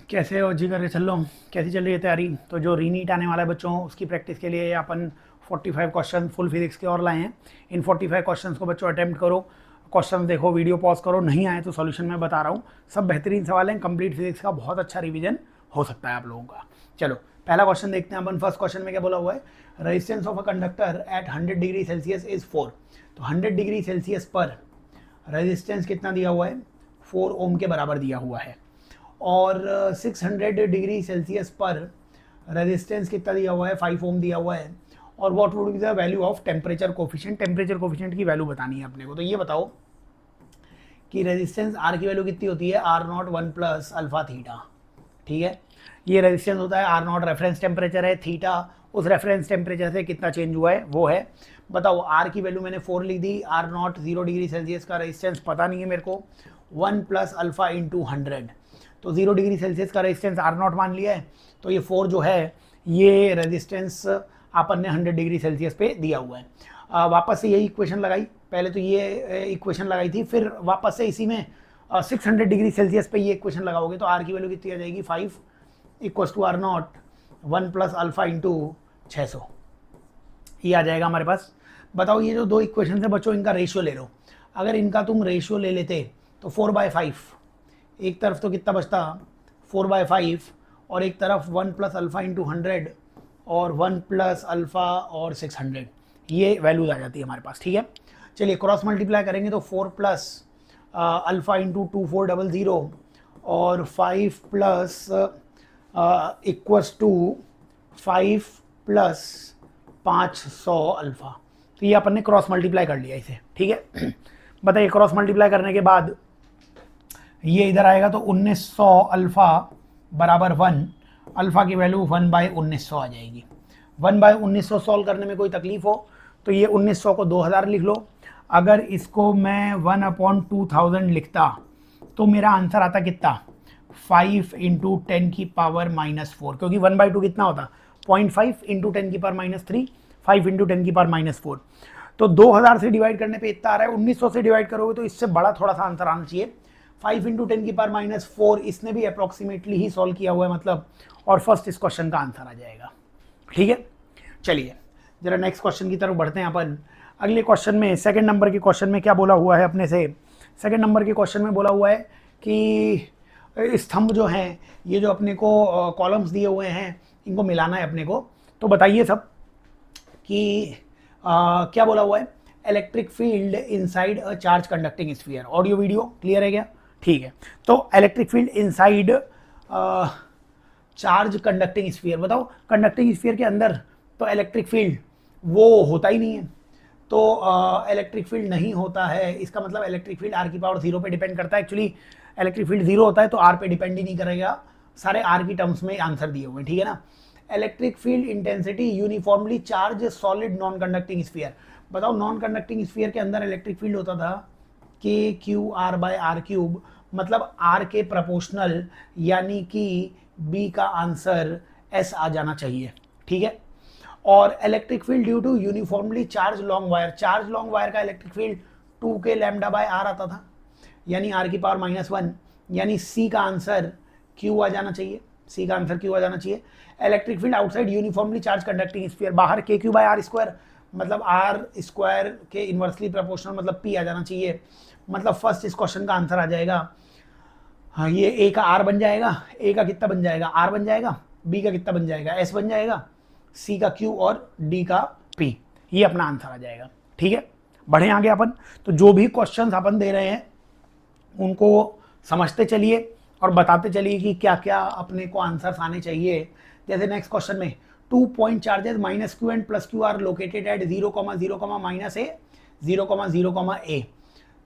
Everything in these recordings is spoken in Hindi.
कैसे हो जी? करके चल लो। कैसी चल रही है तैयारी? तो जो रीनीट आने वाला है बच्चों, उसकी प्रैक्टिस के लिए अपन 45 क्वेश्चन फुल फिजिक्स के और लाए हैं। इन 45 क्वेश्चंस को बच्चों अटेम्प्ट करो। क्वेश्चन देखो, वीडियो पॉज करो, नहीं आए तो सॉल्यूशन मैं बता रहा हूँ। सब बेहतरीन सवाल हैं। कंप्लीट फिजिक्स का बहुत अच्छा रिवीजन हो सकता है आप लोगों का। चलो पहला क्वेश्चन देखते हैं अपन। फर्स्ट क्वेश्चन में क्या बोला हुआ है? Resistance of a conductor at 100 degree Celsius is 4। तो 100 डिग्री सेल्सियस पर रेजिस्टेंस कितना दिया हुआ है? 4 ओम के बराबर दिया हुआ है। और 600 डिग्री सेल्सियस पर रेजिस्टेंस कितना दिया हुआ है? 5 ओम दिया हुआ है। और what would be the value of temperature coefficient? Temperature coefficient की वैल्यू बतानी है अपने को। तो ये बताओ कि रेजिस्टेंस आर की वैल्यू कितनी होती है? R naught 1 plus alpha theta. ठीक है, ये रेजिस्टेंस होता है। आर नॉट रेफरेंस टेम्परेचर है, थीटा उस रेफरेंस टेम्परेचर से कितना चेंज हुआ है वो है। बताओ, आर की वैल्यू मैंने 4 लिख दी। आर नॉट 0 डिग्री सेल्सियस का रेजिस्टेंस पता नहीं है मेरे को। 1 प्लस अल्फा इंटू 100, तो 0 डिग्री सेल्सियस का रेजिस्टेंस आर नॉट मान लिया है। तो ये 4 जो है ये रेजिस्टेंस अपन ने 100 डिग्री सेल्सियस पे दिया हुआ है। वापस से यही इक्वेशन लगाई। पहले तो ये इक्वेशन लगाई थी, फिर वापस से इसी में 600 डिग्री सेल्सियस पे ये इक्वेशन लगाओगे तो आर की वैल्यू कितनी आ जाएगी? 5 equals to R naught 1 plus alpha into 600, ये आ जाएगा हमारे पास। बताओ, ये जो दो इक्वेशन है बच्चों, इनका रेशियो ले लो। अगर इनका तुम रेशियो ले लेते तो 4/5, एक तरफ तो कितना बचता? 4/5, और एक तरफ 1 प्लस अल्फा इंटू 100 और 1 प्लस अल्फा और 600, ये वैल्यूज आ जाती है हमारे पास। ठीक है, चलिए क्रॉस मल्टीप्लाई करेंगे तो 4 प्लस अल्फा इंटू 2400 और 5 plus equals to 5 plus 500 alpha. तो ये अपन ने क्रॉस मल्टीप्लाई कर लिया इसे। ठीक है, बताइए क्रॉस मल्टीप्लाई करने के बाद ये इधर आएगा तो 1900 अल्फा बराबर 1। अल्फा की वैल्यू 1/1900 आ जाएगी। 1/1900 सॉल्व करने में कोई तकलीफ हो तो ये 1900 को 2000 लिख लो। अगर इसको मैं 1/2000 लिखता तो मेरा आंसर आता कितना? 5 इंटू 10 की पावर -4, क्योंकि 1/2 कितना होता? 0.5 इंटू 10 की पावर -3, 5 इंटू 10 की पावर -4। तो 2000 से डिवाइड करने पे इतना आ रहा है। 1900 से डिवाइड करोगे तो इससे बड़ा थोड़ा सा आंसर आना चाहिए। 5 इंटू 10 की पावर -4, इसने भी अप्रोक्सीमेटली ही सॉल्व किया हुआ है मतलब, और फर्स्ट इस क्वेश्चन का आंसर आ जाएगा। ठीक है, चलिए जरा नेक्स्ट क्वेश्चन की तरफ बढ़ते हैं अपन। अगले क्वेश्चन में, सेकंड नंबर के क्वेश्चन में क्या बोला हुआ है अपने से? सेकंड नंबर के क्वेश्चन में बोला हुआ है कि स्तंभ जो हैं, ये जो अपने को कॉलम्स दिए हुए हैं, इनको मिलाना है अपने को। तो बताइए सब कि क्या बोला हुआ है? Electric field inside a charge conducting sphere. Audio video clear है क्या? ठीक है, तो electric field inside charge conducting sphere. बताओ, कंडक्टिंग स्फीयर के अंदर तो इलेक्ट्रिक फील्ड वो होता ही नहीं है। तो इलेक्ट्रिक फील्ड नहीं होता है, इसका मतलब इलेक्ट्रिक फील्ड आर की पावर 0 पे डिपेंड करता है। एक्चुअली इलेक्ट्रिक फील्ड 0 होता है तो आर पे डिपेंड ही नहीं करेगा। सारे आर की टर्म्स में आंसर दिए हुए हैं, ठीक है ना। Electric field intensity uniformly charge solid non conducting sphere. बताओ, नॉन कंडक्टिंग स्फीयर के अंदर इलेक्ट्रिक फील्ड होता था KQR/R³, मतलब आर के प्रोपोर्शनल, यानी कि बी का आंसर एस आ जाना चाहिए। ठीक है, और electric field due to uniformly charge long wire, charge long wire का इलेक्ट्रिक फील्ड 2K λ/R आता था, यानी R की पावर -1, यानी सी का आंसर Q आ जाना चाहिए। सी का आंसर Q आ जाना चाहिए। Electric field outside uniformly charge conducting sphere, बाहर KQ/R², मतलब R² के इनवर्सली प्रोपोर्शनल, मतलब P आ जाना चाहिए। मतलब फर्स्ट इस क्वेश्चन का आंसर आ जाएगा। हाँ, ये A का R बन जाएगा, A का कितना बन जाएगा? R बन जाएगा, B का कितना बन जाएगा? S बन जाएगा, C का Q और D का P, ये अपना आंसर आ जाएगा। ठीक है, बढ़े आगे अपन। तो जो भी क्वेश्चंस अपन दे रहे हैं उनको समझते चलिए और बताते चलिए कि क्या क्या अपने को आंसर्स आने चाहिए। जैसे नेक्स्ट क्वेश्चन में 2 point charges -Q and +Q are located at 0, 0, -A, 0, 0, A।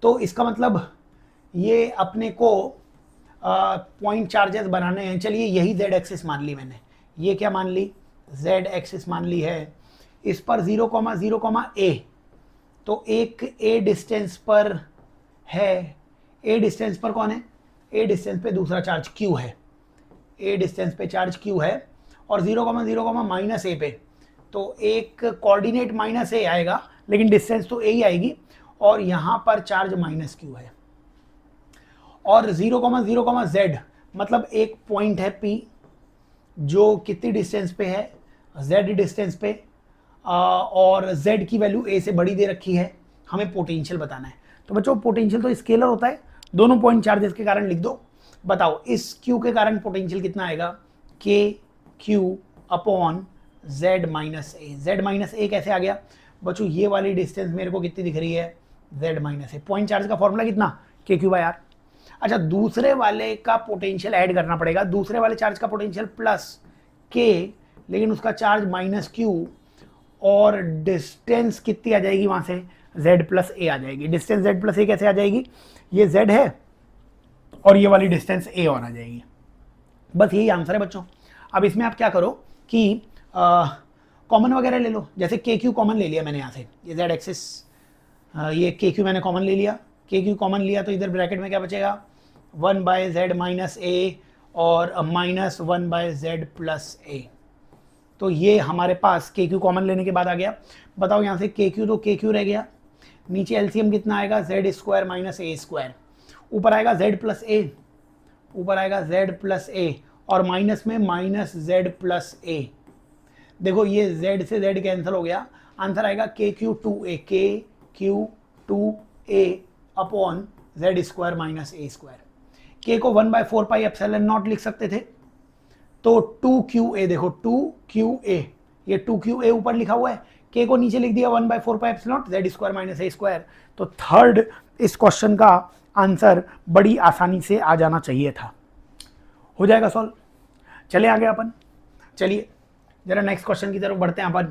तो इसका मतलब ये अपने को पॉइंट चार्जेस बनाने हैं। चलिए यही z एक्सिस मान ली मैंने, ये क्या मान ली? z एक्सिस मान ली है। इस पर 0, 0, A, तो एक A डिस्टेंस पर है। A डिस्टेंस पर कौन है? A डिस्टेंस पे दूसरा चार्ज Q है। A डिस्टेंस पे चार्ज Q है, और 0, 0, -A पे तो एक कोऑर्डिनेट -A आएगा, लेकिन डिस्टेंस तो A ही आएगी, और यहाँ पर चार्ज -Q है। और 0, 0, Z मतलब एक पॉइंट है P जो कितनी डिस्टेंस पे है, Z डिस्टेंस पे, और Z की वैल्यू A से बड़ी दे रखी है, हमें पोटेंशियल बताना है। तो बच्चों पोटेंशियल तो स्केलर होता है, दोनों पॉइंट चार्जेस के कारण लिख दो। बताओ इस Q के कारण पोटेंशियल कितना आएगा, KQ अपॉन Z माइनस ए। Z माइनस ए कैसे आ गया बच्चों, ये वाली डिस्टेंस मेरे को कितनी दिख रही है, Z माइनस ए। पॉइंट चार्ज का फॉर्मूला कितना, KQ/R। अच्छा दूसरे वाले का पोटेंशियल ऐड करना पड़ेगा, दूसरे वाले चार्ज का पोटेंशियल प्लस K, लेकिन उसका चार्ज माइनस Q, और डिस्टेंस कितनी आ जाएगी वहां से, Z प्लस ए आ जाएगी। डिस्टेंस Z प्लस ए कैसे आ जाएगी, ये Z है और ये वाली डिस्टेंस A और आ जाएगी। बस यही आंसर है बच्चों। अब इसमें आप क्या करो कि कॉमन वगैरह ले लो, जैसे KQ कॉमन ले लिया मैंने यहाँ से, ये Z एक्सिस, ये KQ मैंने कॉमन ले लिया, KQ कॉमन लिया तो इधर ब्रैकेट में क्या बचेगा, 1/Z माइनस ए और माइनस 1/Z प्लस ए। तो ये हमारे पास KQ कॉमन लेने के बाद आ गया। बताओ यहाँ से KQ तो KQ रह गया, नीचे एलसीएम कितना आएगा, Z² माइनस A², ऊपर आएगा Z प्लस ए, ऊपर आएगा Z प्लस ए, और माइनस में माइनस Z प्लस ए। देखो ये Z से Z कैंसिल हो गया, आंसर आएगा KQ2A, KQ2A upon Z² minus A²। K को 1/4 पाई एप्सिलॉन नॉट लिख सकते थे, तो 2QA, देखो 2QA, ये 2QA ऊपर लिखा हुआ है, K को नीचे लिख दिया 1/4 pi epsilon not Z² minus A²। तो थर्ड इस क्वेश्चन का आंसर बड़ी आसानी से आ जाना चाहिए था। हो जाएगा सॉल्व। चले आगे अपन, चलिए जरा नेक्स्ट क्वेश्चन की तरफ बढ़ते हैं अपन।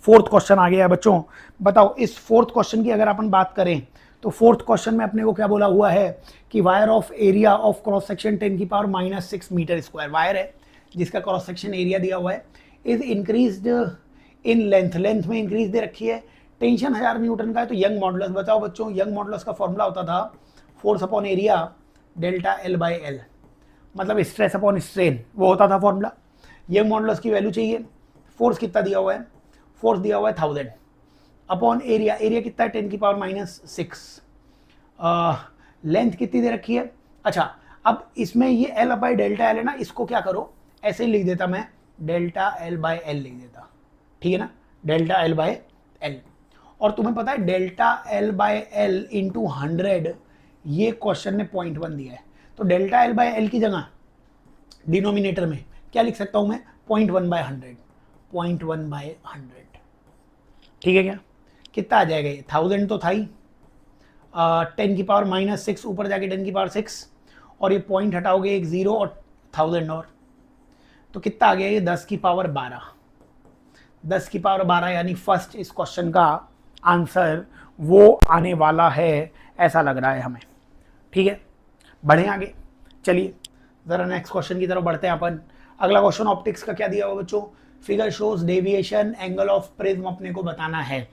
फोर्थ क्वेश्चन आ गया है बच्चों। बताओ इस फोर्थ क्वेश्चन की अगर अपन बात करें तो फोर्थ क्वेश्चन में अपने को क्या बोला हुआ है कि wire of area of cross section 10⁻⁻6 metre square wire है जिसका क्रॉस सेक्शन एरिया दिया हुआ है, is increased in length, length में इंक्रीज दे रखी है, टेंशन 1000 न्यूटन का है। तो यंग मॉडुलस बताओ बच्चों, यंग मॉडुलस का फॉर्मूला होता था force upon area delta L/L, मतलब स्ट्रेस अपॉन स्ट्रेन, वो होता था फॉर्मूला। यंग मॉडुलस की वैल्यू चाहिए, फोर्स कितना दिया हुआ है, फोर्स दिया हुआ है 1000 अपॉन एरिया, एरिया कितना है 10⁻⁻6, लेंथ कितनी दे रखी है। अच्छा अब इसमें ये L/डेल्टा L है ना, इसको क्या करो ऐसे ही लिख देता मैं, डेल्टा L/L लिख देता, ठीक है ना, डेल्टा L/L। और तुम्हें पता है डेल्टा L/L इंटू 100, ये क्वेश्चन ने 0.1 दिया है, तो डेल्टा L/L की जगह डिनोमिनेटर में क्या लिख सकता हूं मैं, 0.1/100, 0.1/100, ठीक है क्या, कितना आ जाएगा ये, 1000 तो था ही, 10⁻⁻6 ऊपर जाके 10⁻6, और ये पॉइंट हटाओगे एक 0 और 1000 और, तो कितना आ गया ये 10⁻12, 10⁻12, यानी फर्स्ट इस क्वेश्चन का आंसर वो आने वाला है, ऐसा लग रहा है हमें। ठीक है बढ़े आगे, चलिए जरा नेक्स्ट क्वेश्चन की तरफ बढ़ते हैं अपन। अगला क्वेश्चन ऑप्टिक्स का क्या दिया हुआ बच्चों, figure shows deviation angle of prism अपने को बताना है।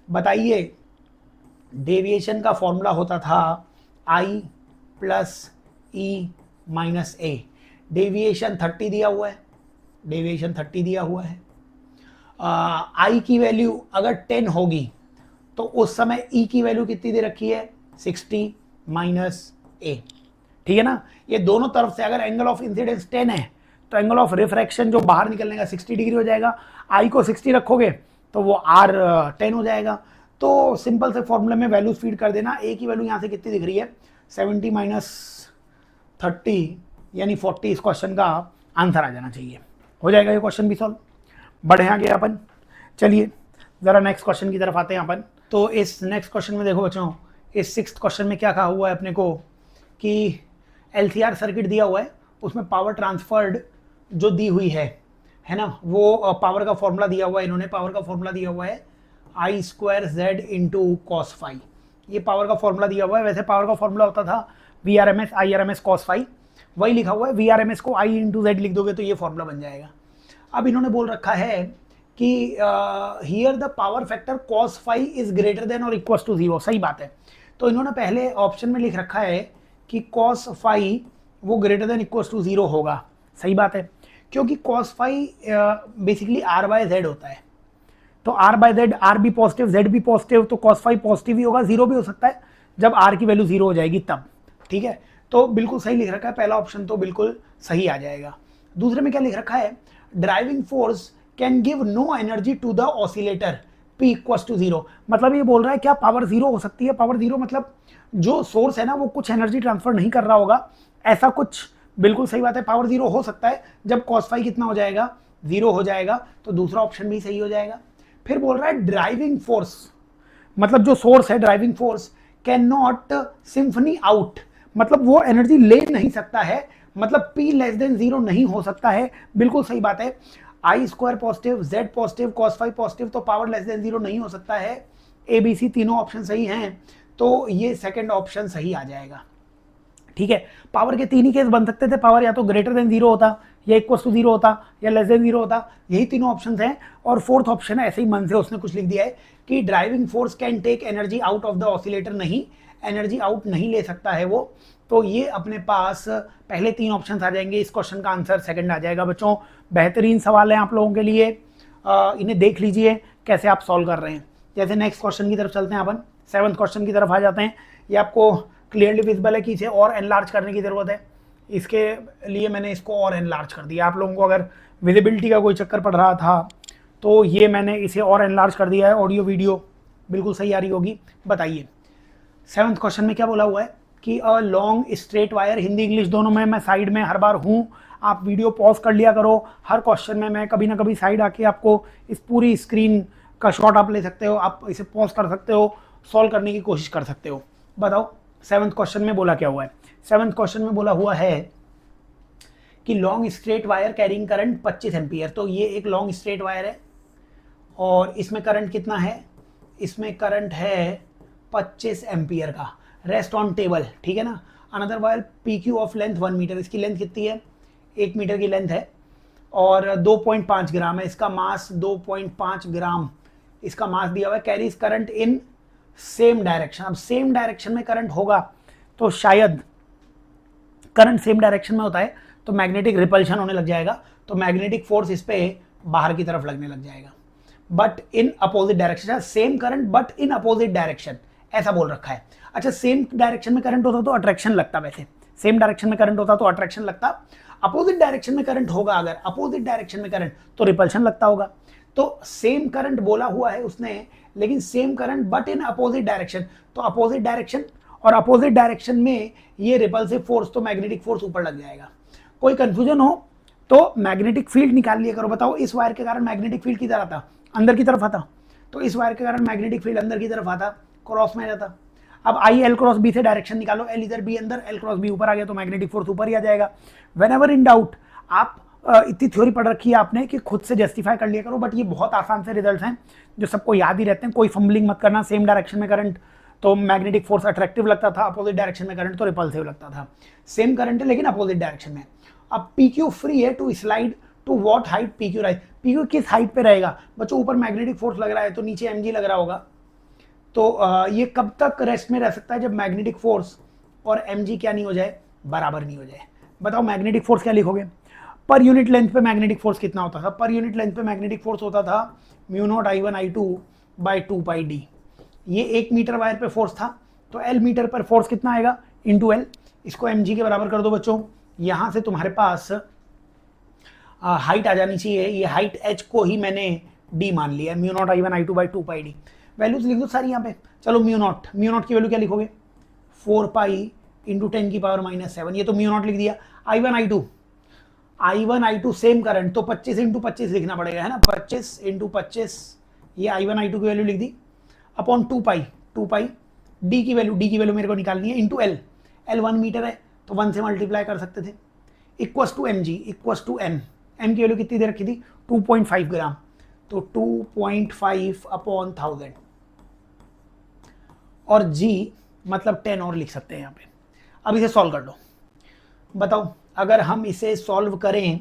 बताइए डेविएशन का फॉर्मूला होता था I plus E minus A, deviation 30 दिया हुआ है, डेविएशन 30 दिया हुआ है, I की वैल्यू अगर 10 होगी तो उस समय E की वैल्यू कितनी दे रखी है, 60 माइनस A, ठीक है ना। ये दोनों तरफ से अगर एंगल ऑफ इंसिडेंस 10 है तो एंगल ऑफ रिफ्रैक्शन जो बाहर निकलने का 60 डिग्री हो जाएगा, I को 60 रखोगे तो वो R 10 हो जाएगा। तो सिंपल से फॉर्मूले में वैल्यूज फीड कर देना, A की वैल्यू यहाँ से कितनी दिख रही है, 70 माइनस 30 यानी 40, इस क्वेश्चन का आंसर आ जाना चाहिए। हो जाएगा ये क्वेश्चन भी सॉल्व। बढ़े आगे अपन, चलिए जरा नेक्स्ट क्वेश्चन की तरफ आते हैं अपन। तो इस नेक्स्ट क्वेश्चन में देखो बच्चों, इस सिक्स्थ क्वेश्चन में क्या कहा हुआ है अपने को कि LCR सर्किट दिया हुआ है, उसमें पावर ट्रांसफर्ड जो दी हुई है ना, वो पावर का फॉर्मूला दिया हुआ है, इन्होंने पावर का फॉर्मूला दिया हुआ है I²Z इंटू cos फाई, ये पावर का फॉर्मूला दिया हुआ है। वैसे पावर का फॉर्मूला होता था VRMS IRMS cos फाई, वही लिखा हुआ है, VRMS को I इंटू Z लिख दोगे तो ये फॉर्मूला बन जाएगा। अब इन्होंने बोल रखा है कि here the power factor cos phi is greater than और इक्वल टू 0, सही बात है। तो इन्होंने पहले ऑप्शन में लिख रखा है कि cos फाई वो ग्रेटर देन इक्वल टू 0 होगा, सही बात है, क्योंकि cos फाई बेसिकली R/Z होता है, तो R/Z, R भी पॉजिटिव Z भी पॉजिटिव, तो cos फाई पॉजिटिव ही होगा, 0 भी हो सकता है जब R की वैल्यू 0 हो जाएगी तब, ठीक है। तो बिल्कुल सही लिख रखा है, पहला ऑप्शन तो बिल्कुल सही आ जाएगा। दूसरे में क्या लिख रखा है, driving force can give no energy to the oscillator P equals to 0। मतलब ये बोल रहा है क्या पावर 0 हो सकती है? पावर 0 मतलब जो सोर्स है ना वो कुछ एनर्जी ट्रांसफर नहीं कर रहा होगा, ऐसा कुछ। बिल्कुल सही बात है, पावर 0 हो सकता है जब कॉस फाई कितना हो जाएगा, 0 हो जाएगा, तो दूसरा ऑप्शन भी सही हो जाएगा। फिर बोल रहा है ड्राइविंग फोर्स, मतलब जो सोर्स है driving force can not symphony out, मतलब वो एनर्जी ले नहीं सकता है, मतलब P लेस देन 0 नहीं हो सकता है। बिल्कुल सही बात है, I square positive, Z positive, cos phi positive, तो पावर लेस देन 0 नहीं हो सकता है। ए बी सी तीनों ऑप्शन सही हैं, तो ये सेकंड ऑप्शन सही आ जाएगा। ठीक है, पावर के तीन ही केस बन सकते थे, पावर या तो ग्रेटर देन 0 होता, या इक्वल टू 0 होता, या लेस देन 0 होता, यही तीनों ऑप्शंस हैं। और फोर्थ ऑप्शन है, ऐसे ही मन से उसने कुछ लिख दिया है कि driving force can take energy out of the oscillator, नहीं, एनर्जी आउट नहीं ले सकता है वो। तो ये अपने पास पहले तीन ऑप्शंस आ जाएंगे, इस क्वेश्चन का आंसर सेकंड आ जाएगा। बच्चों बेहतरीन सवाल है आप लोगों के लिए, इन्हें देख लीजिए कैसे आप सॉल्व कर रहे हैं। जैसे नेक्स्ट क्वेश्चन की तरफ चलते हैं अपन, 7th क्वेश्चन की तरफ आ जाते हैं। ये आपको क्लियरली विजिबल है कि इसे और एनलार्ज करने की ज़रूरत है, इसके लिए मैंने इसको और एनलार्ज कर दिया। आप लोगों को अगर विजिबिलिटी का कोई चक्कर पड़ रहा था तो ये मैंने इसे और एनलार्ज कर दिया है, ऑडियो वीडियो बिल्कुल सही आ रही होगी। बताइए 7th क्वेश्चन में क्या बोला हुआ है कि a long straight wire, Hindi English दोनों में मैं साइड में हर बार हूँ, आप वीडियो पॉज कर लिया करो, हर क्वेश्चन में मैं कभी ना कभी साइड आके आपको इस पूरी स्क्रीन का शॉट आप ले सकते हो, आप इसे पॉज कर सकते हो, सॉल्व करने की कोशिश कर सकते हो। बताओ 7th क्वेश्चन में बोला क्या हुआ है। 7th क्वेश्चन में बोला हुआ है कि long straight wire carrying current 25 ampere. तो ये एक लॉन्ग स्ट्रेट वायर है और इसमें करंट कितना है, इसमें करंट है 25 एम्पियर का, रेस्ट ऑन टेबल, ठीक है ना। Another wire P Q of length 1 metre, इसकी लेंथ कितनी है, 1 मीटर की लेंथ है और 2.5 ग्राम है, इसका मास 2.5 ग्राम इसका मास दिया हुआ है। Carries current in same direction, अब सेम डायरेक्शन में करंट होगा तो शायद करंट सेम डायरेक्शन में होता है तो मैग्नेटिक रिपल्शन होने लग जाएगा, तो मैग्नेटिक फोर्स इस पे बाहर की तरफ लगने लग जाएगा। But in opposite direction, same current but in opposite direction, ऐसा बोल रखा है। अच्छा सेम डायरेक्शन में करंट होता तो अट्रैक्शन लगता, वैसे सेम डायरेक्शन में करंट होता तो अट्रैक्शन लगता, अपोजिट डायरेक्शन में करंट होगा, अगर अपोजिट डायरेक्शन में करंट तो रिपल्शन लगता होगा। तो सेम करंट बोला हुआ है उसने, लेकिन same current but in opposite direction, तो अपोजिट डायरेक्शन और अपोजिट डायरेक्शन में ये रिपल्सिव फोर्स, तो मैग्नेटिक फोर्स ऊपर लग जाएगा। कोई कंफ्यूजन हो तो मैग्नेटिक फील्ड निकाल लिया करो। बताओ इस वायर के कारण मैग्नेटिक फील्ड किधर आता, अंदर की तरफ आता, तो इस वायर के कारण मैग्नेटिक फील्ड अंदर की तरफ आता, क्रॉस में जाता। अब आई एल क्रॉस बी से डायरेक्शन निकालो, एल इधर बी अंदर, एल क्रॉस बी ऊपर आ गया तो मैग्नेटिक फोर्स ऊपर ही आ जाएगा। वेन एवर इन डाउट, आप इतनी थ्योरी पढ़ रखी है आपने कि खुद से जस्टिफाई कर लिया करो, बट ये बहुत आसान से रिजल्ट हैं जो सबको याद ही रहते हैं। कोई फंबलिंग मत करना, सेम डायरेक्शन में करंट तो मैग्नेटिक फोर्स अट्रैक्टिव लगता था, अपोजिट डायरेक्शन में करंट तो रिपल्सिव लगता था। सेम करंट है लेकिन अपोजिट डायरेक्शन में। अब पी क्यू फ्री है to slide to what height P Q rise, P Q किस हाइट पे रहेगा बच्चों, ऊपर मैग्नेटिक फोर्स लग रहा है तो नीचे एम जी लग रहा होगा, तो ये कब तक रेस्ट में रह सकता है, जब मैग्नेटिक फोर्स और एम जी क्या नहीं हो जाए, बराबर नहीं हो जाए। बताओ मैग्नेटिक फोर्स क्या लिखोगे, पर यूनिट लेंथ पे मैग्नेटिक फोर्स कितना होता था, पर यूनिट लेंथ पे मैग्नेटिक फोर्स होता था mu naught I1 I2 by 2 pi D. ये 1 मीटर वायर पे फोर्स था तो L मीटर पर फोर्स कितना आएगा इंटू L, इसको mg के बराबर कर दो बच्चों। यहाँ से तुम्हारे पास हाइट आ जानी चाहिए, ये हाइट h को ही मैंने d मान लिया, mu naught I1 I2 by 2 pi D. Values लिख दो सारी यहाँ पे। चलो म्यू नॉट की वैल्यू क्या लिखोगे, 4 पाई इंटू 10 की पावर -7, ये तो म्यू नॉट लिख दिया। I1 I2 सेम करंट तो 25 इंटू 25 लिखना पड़ेगा, है ना, 25 इंटू 25, ये I1 I2 की वैल्यू लिख दी, अपॉन 2 पाई डी की वैल्यू मेरे को निकालनी है, इंटू L 1 मीटर है तो 1 से मल्टीप्लाई कर सकते थे, equals to mg equals to n, m की वैल्यू कितनी दे रखी थी 2.5 ग्राम, तो 2.5 अपॉन 1000 और g मतलब 10 और लिख सकते हैं यहाँ पे। अब इसे सॉल्व कर लो। बताओ अगर हम इसे सॉल्व करें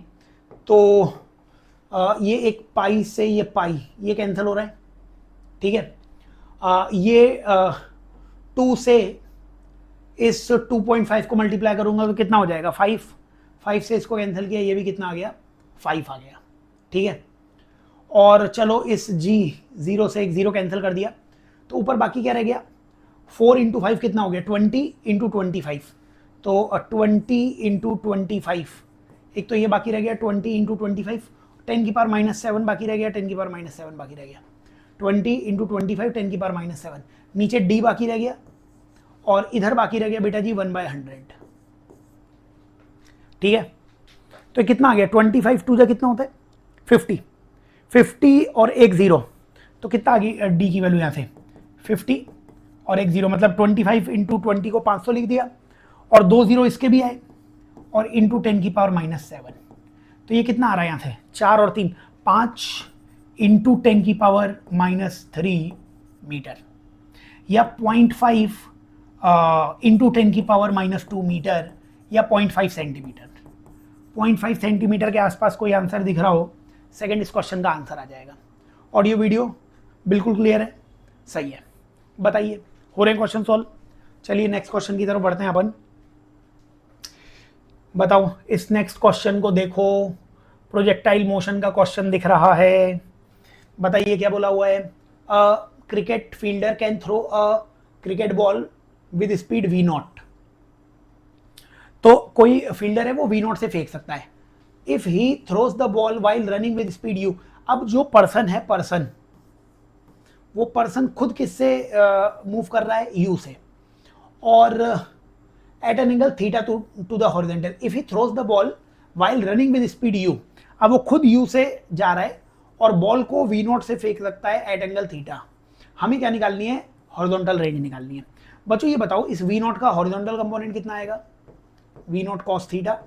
तो ये एक पाई से ये पाई ये कैंसिल हो रहा है, ठीक है। ये 2 से इस 2.5 को मल्टीप्लाई करूंगा तो कितना हो जाएगा 5 से इसको कैंसिल किया, ये भी कितना आ गया 5 आ गया, ठीक है। और चलो इस g 0 से एक 0 कैंसिल कर दिया तो ऊपर बाकी क्या रह गया 4 इंटू 5 कितना हो गया 20 इंटू 25, तो 20 × 25, एक तो ये बाकी रह गया 20 × 25, 10⁻⁻7 बाकी रह गया, 10⁻⁻7 बाकी रह गया, 20 × 25 10⁻⁻7, नीचे d बाकी रह गया और इधर बाकी रह गया बेटा जी 1/100। ठीक है, तो कितना आ गया 25 2 जा कितना होता है 50, 50 और एक 0, तो कितना आ गई d की वैल्यू यहाँ से 50 और एक 0, मतलब 25 × 20 को 500 लिख दिया और 2 0 इसके भी आए और इंटू 10⁻⁻7, तो ये कितना आ रहा है यहाँ से 4 और 3 5 इंटू 10⁻³ मीटर, या 0.5 इंटू 10⁻² मीटर, या 0.5 सेंटीमीटर। 0.5 सेंटीमीटर के आसपास कोई आंसर दिख रहा हो, सेकंड इस क्वेश्चन का आंसर आ जाएगा। ऑडियो वीडियो बिल्कुल क्लियर है, सही है, बताइए हो रहे हैं क्वेश्चन सॉल्व। चलिए नेक्स्ट क्वेश्चन की तरफ बढ़ते हैं अपन। बताओ इस नेक्स्ट क्वेश्चन को देखो, प्रोजेक्टाइल मोशन का क्वेश्चन दिख रहा है। बताइए क्या बोला हुआ है, cricket fielder can throw a cricket ball with speed v0। तो कोई फील्डर है वो v0 से फेंक सकता है। If he throws the ball while running with speed u, अब जो पर्सन है वो पर्सन खुद किससे मूव कर रहा है u से, और at an angle theta to the horizontal. If he throws the ball while running with speed u, अब वो खुद u से जा रहा है और बॉल को v0 से फेंक सकता है एट एंगल थीटा। हमें क्या निकालनी है, हॉरिजॉन्टल रेंज निकालनी है। बच्चों ये बताओ इस v0 का हॉरिजॉन्टल कंपोनेंट कितना आएगा, v0 cos थीटा।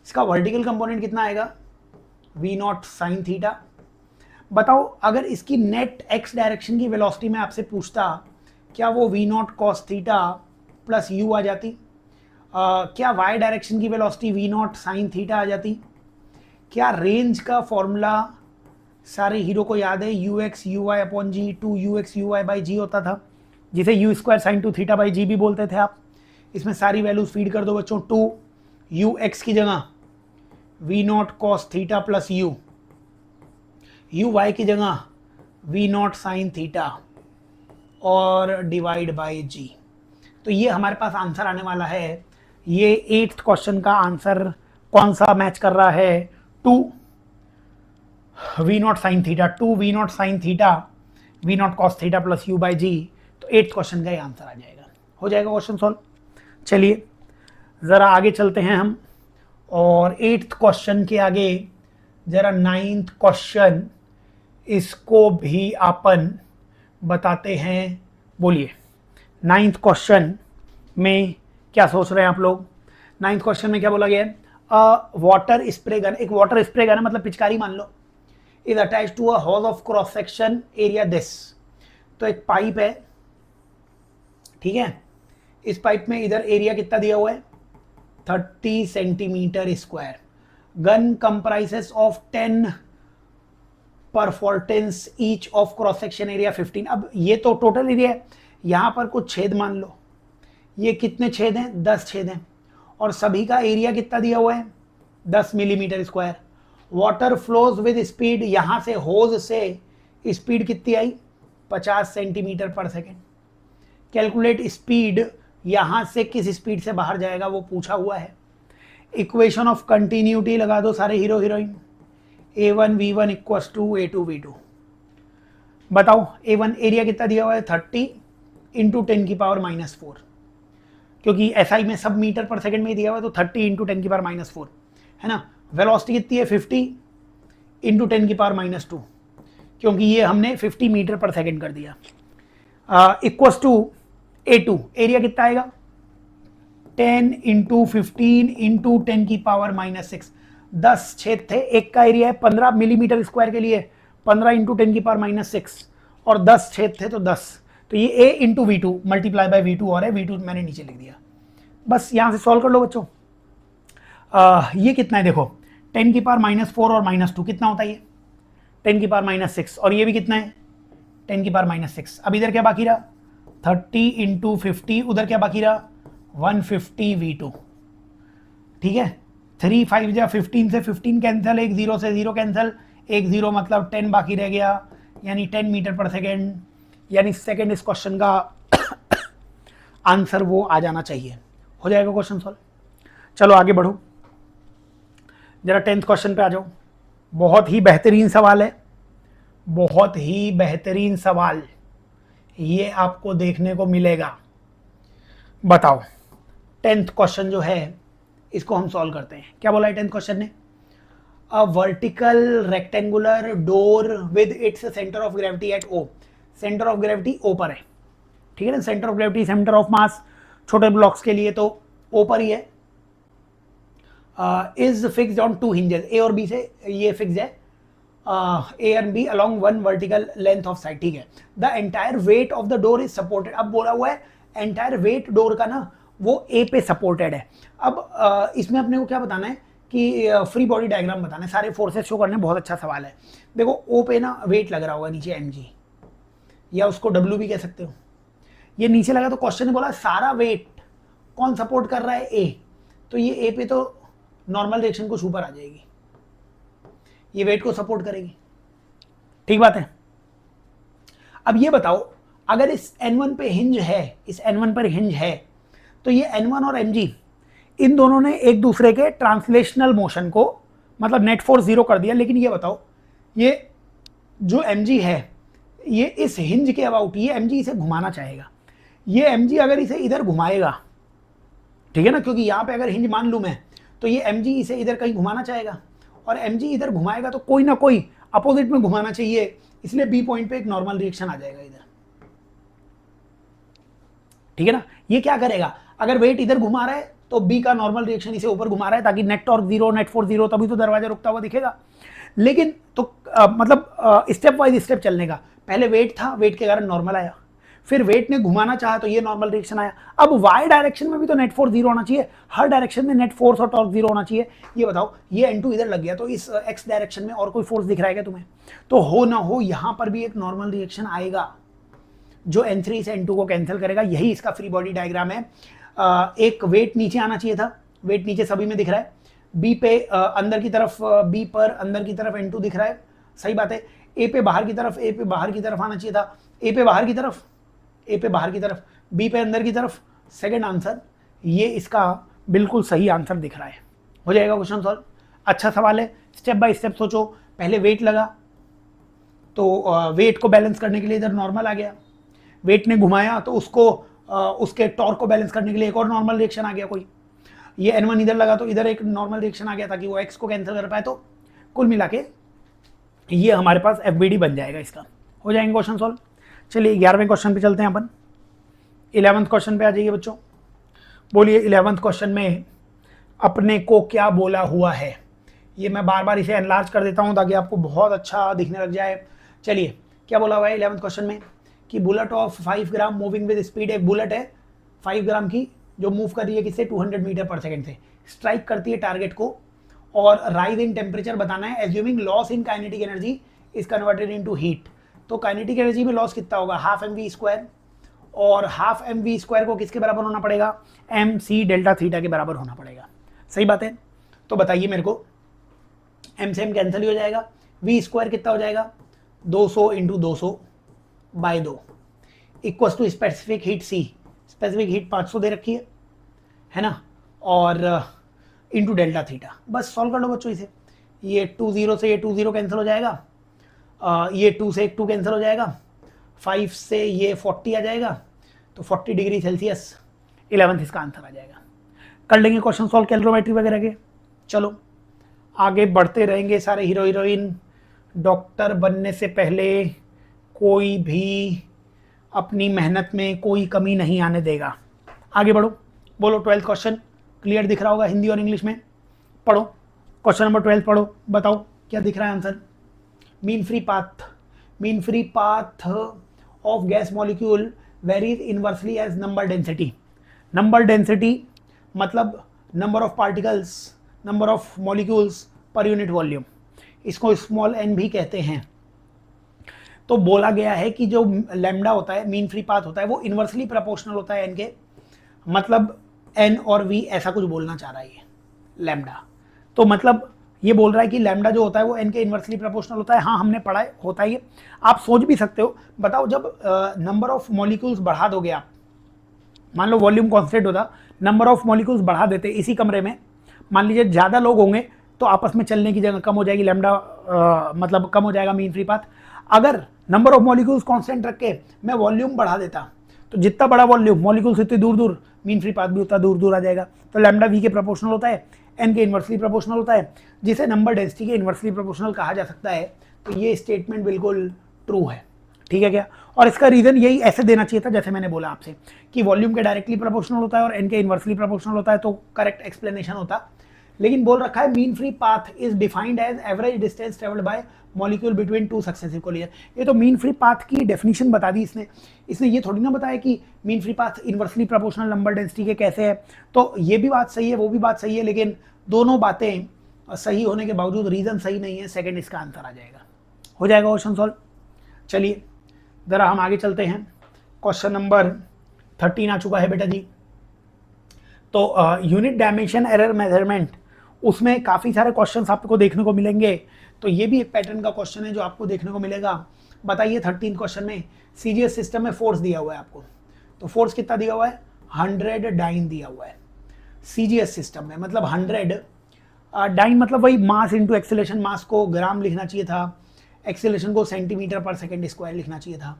इसका वर्टिकल कंपोनेंट कितना आएगा, v0 sin थीटा। बताओ अगर इसकी नेट x डायरेक्शन की वेलोसिटी में आपसे पूछता, क्या वो v0 cos theta plus u आ जाती? क्या y डायरेक्शन की वेलोसिटी v0 sin थीटा आ जाती? क्या रेंज का फॉर्मूला सारे हीरो को याद है, ux uy upon g 2ux uy by g होता था, जिसे u² sin 2 theta by g भी बोलते थे आप। इसमें सारी वैल्यूज फीड कर दो बच्चों, 2 ux की जगह v0 cos theta plus u, uy की जगह v0 sin थीटा और डिवाइड बाय g। तो ये हमारे पास आंसर आने वाला है। ये 8th क्वेश्चन का आंसर कौन सा मैच कर रहा है, 2 v0 sin theta, 2 v0 sin theta v0 cos theta plus u by g। तो 8th क्वेश्चन का ये आंसर आ जाएगा, हो जाएगा क्वेश्चन सॉल्व। चलिए ज़रा आगे चलते हैं हम, और 8th क्वेश्चन के आगे ज़रा 9th क्वेश्चन, इसको भी अपन बताते हैं। बोलिए 9th क्वेश्चन में क्या सोच रहे हैं आप लोग। 9th क्वेश्चन में क्या बोला गया है, वाटर स्प्रे गन, एक वाटर स्प्रे गन है मतलब पिचकारी मान लो, is attach to a hole of cross section area this. तो एक पाइप है, ठीक है, इस पाइप में इधर एरिया कितना दिया हुआ है 30 centimetre square. Gun comprises of 10 perforations each of cross section area 15। अब ये तो टोटल एरिया है, यहाँ पर कुछ छेद मान लो, ये कितने छेद हैं 10 छेद हैं, और सभी का एरिया कितना दिया हुआ है 10 millimetre square. Water flows with speed, यहाँ से होज से स्पीड कितनी आई 50 सेंटीमीटर पर सेकेंड। कैलकुलेट स्पीड, यहाँ से किस स्पीड से बाहर जाएगा वो पूछा हुआ है। इक्वेशन ऑफ कंटिन्यूटी लगा दो सारे hero heroine, a1 v1 equals to a2 v2। बताओ a1 एरिया कितना दिया हुआ है 30 इंटू 10⁻⁻4, क्योंकि SI में सब मीटर पर सेकंड में दिया हुआ है, तो 30 इंटू 10⁻⁻4 है ना। वेलोसिटी कितनी है 50 इंटू 10⁻⁻2, क्योंकि ये हमने 50 मीटर पर सेकंड कर दिया, इक्वल्स टू a2 एरिया कितना आएगा 10 इंटू 15 इंटू 10⁻⁻6। 10 छेद थे, एक का एरिया है 15 मिलीमीटर स्क्वायर के लिए 15 इंटू 10⁻�6, और 10 छेद थे तो 10, तो ये a into v2 multiply by v2 और है, v2 मैंने नीचे लिख दिया। बस यहाँ से सॉल्व कर लो बच्चों। ये कितना है देखो 10⁻⁻4 और -2 कितना होता है, ये 10⁻⁻6, और ये भी कितना है 10⁻⁻6। अब इधर क्या बाकी रहा 30 इंटू 50, उधर क्या बाकी रहा 150 v2, ठीक है। 3 5 जा 15 से 15 कैंसिल, एक 0 से 0 कैंसिल, एक 0 मतलब 10 बाकी रह गया, यानी 10 मीटर पर सेकेंड, यानी सेकेंड इस क्वेश्चन का आंसर वो आ जाना चाहिए। हो जाएगा क्वेश्चन सॉल्व। चलो आगे बढ़ो, जरा 10th क्वेश्चन पे आ जाओ। बहुत ही बेहतरीन सवाल है, बहुत ही बेहतरीन सवाल ये आपको देखने को मिलेगा। बताओ 10th क्वेश्चन जो है इसको हम सॉल्व करते हैं। क्या बोला है 10th क्वेश्चन ने? A vertical rectangular door with its centre of gravity at O. Centre of gravity O पर है, ठीक है ना। Centre of gravity, centre of mass छोटे ब्लॉक्स के लिए तो ओ पर ही है। Is fixed on 2 hinges, A और बी से ये फिक्स है, A and B along 1 vertical length of side, ठीक है। The entire weight of the door is supported. अब बोला हुआ है एंटायर वेट डोर का ना वो ए पे सपोर्टेड है। अब इसमें अपने को क्या बताना है कि फ्री बॉडी डायग्राम बताना है, सारे फोर्सेस शो करने। बहुत अच्छा सवाल है। देखो ओ पे ना वेट लग रहा होगा नीचे mg, या उसको w भी कह सकते हो। ये नीचे लगा तो क्वेश्चन ने बोला सारा वेट कौन सपोर्ट कर रहा है? ए। तो ये ए पे तो नॉर्मल रिएक्शन कुछ ऊपर आ जाएगी, ये वेट को सपोर्ट करेगी, ठीक बात है। अब ये बताओ अगर इस n1 पे हिंज है, इस n1 पर हिंज है, तो ये n1 और mg इन दोनों ने एक दूसरे के ट्रांसलेशनल मोशन को मतलब नेट फोर्स 0 कर दिया। लेकिन ये बताओ ये जो mg है ये इस हिंज के अबाउट, ये mg इसे घुमाना चाहेगा, ये mg अगर इसे इधर घुमाएगा, ठीक है ना, क्योंकि यहां पे अगर हिंज मान लूं मैं तो ये mg इसे इधर कहीं घुमाना चाहेगा, और mg इधर घुमाएगा तो कोई ना कोई अपोजिट में घुमाना चाहिए, इसलिए बी पॉइंट पे एक नॉर्मल रिएक्शन आ जाएगा इधर, ठीक है ना। ये क्या करेगा, अगर वेट इधर घुमा रहा है तो बी का नॉर्मल रिएक्शन इसे ऊपर घुमा रहा है ताकि नेट टॉर्क 0, नेट फोर्स 0, तभी तो दरवाजा रुकता हुआ दिखेगा। लेकिन तो मतलब स्टेप वाइज स्टेप चलने का, पहले वेट था, वेट के कारण नॉर्मल आया, फिर वेट ने घुमाना चाहा तो ये नॉर्मल रिएक्शन आया। अब वाई डायरेक्शन में भी तो नेट फोर्स 0 होना चाहिए, हर डायरेक्शन में नेट फोर्स और टॉर्क 0 होना चाहिए। ये बताओ ये n2 इधर लग गया तो इस x डायरेक्शन में और कोई फोर्स दिख रहा है क्या तुम्हें? तो हो ना हो यहां पर भी एक नॉर्मल रिएक्शन आएगा जो n3 से n2 को कैंसिल करेगा। यही इसका फ्री बॉडी डायग्राम है। एक वेट नीचे आना चाहिए था, वेट नीचे सभी में दिख रहा है, बी पे अंदर की तरफ, बी पर अंदर की तरफ n2 दिख रहा है, सही बात है। ए पे बाहर की तरफ, ए पे बाहर की तरफ आना चाहिए था, ए पे बाहर की तरफ, ए पे बाहर की तरफ, बी पे अंदर की तरफ। सेकंड आंसर ये इसका बिल्कुल सही आंसर दिख रहा है। हो जाएगा क्वेश्चन सॉल्व। अच्छा सवाल है, स्टेप बाय स्टेप सोचो। पहले वेट लगा तो वेट को बैलेंस करने के लिए इधर नॉर्मल आ गया, वेट ने घुमाया तो उसको उसके टॉर्क को बैलेंस करने के लिए एक और नॉर्मल रिएक्शन आ गया कोई, ये n1 इधर लगा तो इधर एक नॉर्मल रिएक्शन आ गया ताकि वो x को कैंसिल कर पाए। तो कुल मिला के ये हमारे पास FBD बन जाएगा इसका। हो जाएंगे क्वेश्चन सॉल्व। चलिए 11वें क्वेश्चन पे चलते हैं अपन। 11th क्वेश्चन पे आ जाइए बच्चों। बोलिए 11th क्वेश्चन में अपने को क्या बोला हुआ है। ये मैं बार बार इसे एनलार्ज कर देता हूँ ताकि आपको बहुत अच्छा दिखने लग जाए। चलिए क्या बोला हुआ है 11th क्वेश्चन में कि bullet of 5 gram moving with speed, एक बुलेट है 5 ग्राम की जो मूव कर रही है किससे, 200 मीटर पर सेकंड से, स्ट्राइक करती है टारगेट को, और राइज इन टेम्परेचर बताना है। Assuming loss in kinetic energy is converted into heat. तो काइनेटिक एनर्जी में लॉस कितना होगा, हाफ mv², और हाफ mv² को किसके बराबर होना पड़ेगा, mc डेल्टा थीटा के बराबर होना पड़ेगा, सही बात है। तो बताइए मेरे को, m से m कैंसिल हो जाएगा, v² कितना हो जाएगा, 200 × 200/2 equals to specific heat c, specific heat 500 दे रखी है ना, और इंटू डेल्टा थीटा। बस सॉल्व कर लो बच्चों इसे। ये 20 से ये 20 कैंसिल हो जाएगा, ये 2 से 2 कैंसिल हो जाएगा, 5 से ये 40 आ जाएगा, तो 40 डिग्री सेल्सियस 11th इसका आंसर आ जाएगा। कर लेंगे क्वेश्चन सॉल्व कैलोरीमेट्री वगैरह के। चलो आगे बढ़ते रहेंगे। सारे हीरो हीरोइन डॉक्टर बनने से पहले कोई भी अपनी मेहनत में कोई कमी नहीं आने देगा। आगे बढ़ो, बोलो 12th क्वेश्चन क्लियर दिख रहा होगा हिंदी और इंग्लिश में। पढ़ो क्वेश्चन नंबर 12 पढ़ो, बताओ क्या दिख रहा है answer. Mean free path of gas molecule varies inversely as number density. Number density मतलब number of particles, number of molecules पर यूनिट वॉल्यूम, इसको स्मॉल n भी कहते हैं। तो बोला गया है कि जो लैम्डा होता है, मीन फ्री पाथ होता है, वो इनवर्सली प्रोपोर्शनल होता है n के, मतलब n और v ऐसा कुछ बोलना चाह रहा है ये लैम्डा। तो मतलब ये बोल रहा है कि लैम्डा जो होता है वो n के इनवर्सली प्रोपोर्शनल होता है। हाँ हमने पढ़ा है, होता है ये। आप सोच भी सकते हो। बताओ जब नंबर ऑफ मॉलिक्यूल्स बढ़ा दोगे आप, मान लो वॉल्यूम कांस्टेंट होता, नंबर ऑफ मॉलिक्यूल्स बढ़ा देते इसी कमरे में, मान लीजिए ज़्यादा लोग होंगे तो आपस में चलने की जगह कम हो जाएगी, लैम्डा मतलब कम हो जाएगा मीन फ्री पाथ। अगर नंबर ऑफ मॉलिक्यूल्स कांस्टेंट रख के मैं वॉल्यूम बढ़ा देता तो जितना बड़ा वॉल्यूम मॉलिक्यूल्स इतनी दूर दूर मीन फ्री पाथ भी उतना दूर दूर आ जाएगा। तो लैम्डा वी के प्रोपोर्शनल होता है, एन के इन्वर्सली प्रोपोर्शनल होता है, जिसे नंबर डेंसिटी के इन्वर्सली प्रोपोर्शनल कहा जा सकता है। तो ये स्टेटमेंट बिल्कुल ट्रू है, ठीक है क्या। और इसका रीजन यही ऐसे देना चाहिए था जैसे मैंने बोला आपसे कि वॉल्यूम के डायरेक्टली प्रोपोर्शनल होता है और एन के इन्वर्सली प्रोपोर्शनल होता है, तो करेक्ट एक्सप्लेनेशन होता। लेकिन बोल रखा है mean free path is defined as average distance travelled by molecule between two successive collision. ये तो मीन फ्री पाथ की डेफिनेशन बता दी इसने ये थोड़ी ना बताया कि mean free path inversely proportional number density के कैसे है। तो ये भी बात सही है, वो भी बात सही है, लेकिन दोनों बातें सही होने के बावजूद रीजन सही नहीं है, सेकंड इसका आंसर आ जाएगा। हो जाएगा क्वेश्चन सॉल्व। चलिए जरा हम आगे चलते हैं। क्वेश्चन नंबर 13 आ चुका है बेटा जी। तो यूनिट डायमेंशन एरर मेजरमेंट, उसमें काफ़ी सारे क्वेश्चंस आपको देखने को मिलेंगे। तो ये भी एक पैटर्न का क्वेश्चन है जो आपको देखने को मिलेगा। बताइए 13 क्वेश्चन में सीजीएस सिस्टम में फोर्स दिया हुआ है आपको, तो फोर्स कितना दिया हुआ है? 100 डाइन दिया हुआ है सीजीएस सिस्टम में। मतलब 100 डाइन मतलब वही मास इंटू एक्सेलरेशन, मास को ग्राम लिखना चाहिए था, एक्सेलरेशन को सेंटीमीटर पर सेकेंड स्क्वायर लिखना चाहिए था।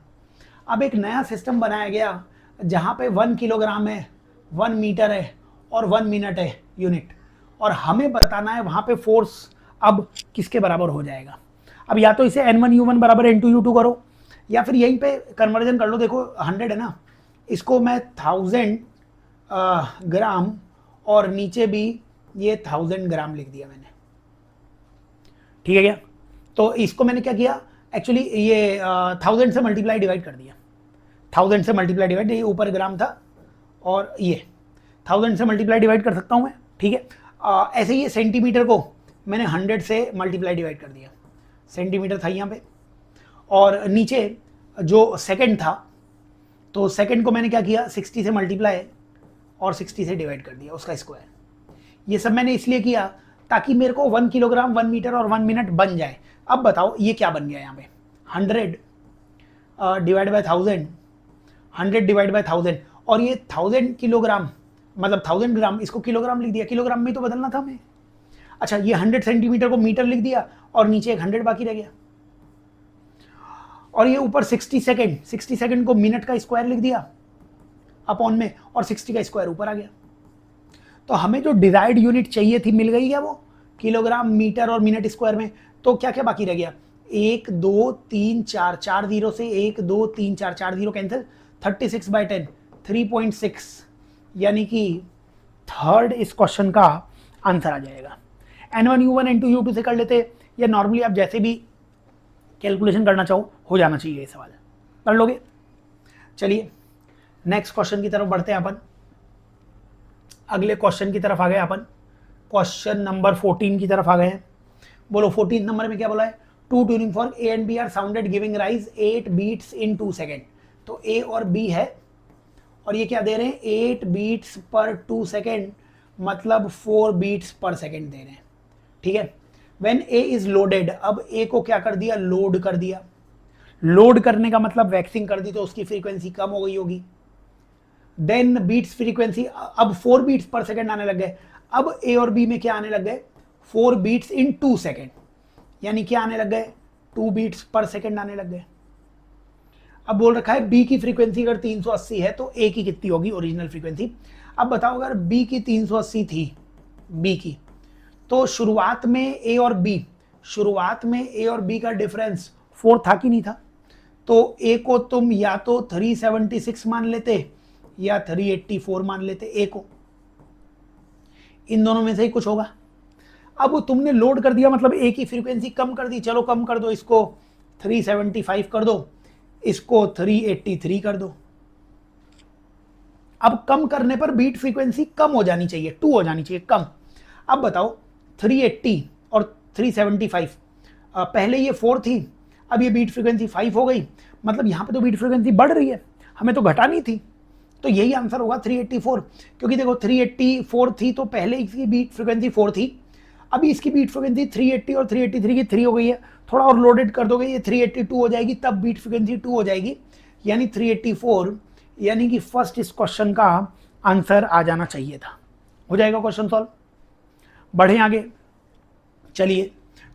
अब एक नया सिस्टम बनाया गया जहाँ पे 1 किलोग्राम है, 1 मीटर है और 1 मिनट है यूनिट, और हमें बताना है वहाँ पे फोर्स अब किसके बराबर हो जाएगा। अब या तो इसे N1U1 बराबर N2U2 करो, या फिर यहीं पे कन्वर्जन कर लो। देखो 100 है ना, इसको मैं 1000 ग्राम और नीचे भी ये 1000 ग्राम लिख दिया मैंने, ठीक है क्या। तो इसको मैंने क्या किया, एक्चुअली ये 1000 से मल्टीप्लाई डिवाइड कर दिया, 1000 से मल्टीप्लाई डिवाइड, ये ऊपर ग्राम था और ये 1000 से मल्टीप्लाई डिवाइड कर सकता हूँ मैं, ठीक है। ऐसे ही सेंटीमीटर को मैंने 100 से मल्टीप्लाई डिवाइड कर दिया, सेंटीमीटर था यहाँ पे। और नीचे जो सेकंड था, तो सेकंड को मैंने क्या किया, 60 से मल्टीप्लाई और 60 से डिवाइड कर दिया, उसका स्क्वायर। ये सब मैंने इसलिए किया ताकि मेरे को 1 किलोग्राम, 1 मीटर और 1 मिनट बन जाए। अब बताओ ये क्या बन गया यहाँ पे, 100 डिवाइड बाय 1000, 100 डिवाइड बाय 1000, और ये 1000 किलोग्राम मतलब 1000 ग्राम, इसको किलोग्राम लिख दिया, किलोग्राम में तो बदलना था हमें। अच्छा, ये 100 सेंटीमीटर को मीटर लिख दिया और नीचे एक 100 बाकी रह गया, और ये ऊपर 60 सेकंड, 60 सेकंड को मिनट का स्क्वायर लिख दिया अपॉन में, और 60 का स्क्वायर ऊपर आ गया। तो हमें जो डिजायर्ड यूनिट चाहिए थी मिल गई क्या, वो किलोग्राम, मीटर और मिनट स्क्वायर में। तो क्या क्या बाकी रह गया, 1 2 3 4, 4 जीरो से 1 2 3 4, 4 जीरो कैंसिल, 36/10, 3.6, यानी कि थर्ड इस क्वेश्चन का आंसर आ जाएगा। N1U1 N2U2 से कर लेते, या नॉर्मली आप जैसे भी कैलकुलेशन करना चाहो हो जाना चाहिए ये सवाल, कर लोगे। चलिए नेक्स्ट क्वेश्चन की तरफ बढ़ते हैं अपन, अगले क्वेश्चन की तरफ आ गए अपन, क्वेश्चन नंबर 14 की तरफ आ गए हैं। बोलो 14 नंबर में क्या बोला है, 2 tuning fork A and B are sounded giving rise 8 beats in 2 second. तो A और B है, और ये क्या दे रहे हैं, 8 बीट्स पर 2 सेकेंड, मतलब 4 बीट्स पर सेकेंड दे रहे हैं, ठीक है। व्हेन A इज लोडेड, अब A को क्या कर दिया, लोड कर दिया। लोड करने का मतलब वैक्सिंग कर दी, तो उसकी फ्रीक्वेंसी कम हो गई होगी। देन बीट्स फ्रीक्वेंसी, अब 4 बीट्स पर सेकेंड आने लग गए। अब A और B में क्या आने लग गए, 4 बीट्स इन 2 सेकेंड, यानी क्या आने लग गए, 2 बीट्स पर सेकेंड आने लग गए। अब बोल रखा है B की फ्रीक्वेंसी अगर 380 है तो A की कितनी होगी ओरिजिनल फ्रीक्वेंसी। अब बताओ अगर B की 380 थी, B की, तो शुरुआत में A और B का डिफरेंस 4 था कि नहीं था। तो A को तुम या तो 376 मान लेते या 384 मान लेते, A को, इन दोनों में से ही कुछ होगा। अब तुमने लोड कर दिया, मतलब A की फ्रीक्वेंसी कम कर दी, चलो कम कर दो, इसको 375 कर दो, इसको 383 कर दो। अब कम करने पर बीट फ्रीक्वेंसी कम हो जानी चाहिए, 2 हो जानी चाहिए कम। अब बताओ 380 और 375, पहले ये 4 थी, अब ये बीट फ्रीक्वेंसी 5 हो गई, मतलब यहाँ पे तो बीट फ्रीक्वेंसी बढ़ रही है, हमें तो घटानी थी। तो यही आंसर होगा 384, क्योंकि देखो 384 थी तो पहले इसकी बीट फ्रीक्वेंसी 4 थी, अभी इसकी बीट फ्रीक्वेंसी 380 और 383 की 3 हो गई है, थोड़ा और लोडेड कर दोगे ये 382 हो जाएगी, तब बीट फ्रीक्वेंसी 2 हो जाएगी, यानी 384, यानी कि फर्स्ट इस क्वेश्चन का आंसर आ जाना चाहिए था। हो जाएगा क्वेश्चन सॉल्व। बढ़े आगे, चलिए।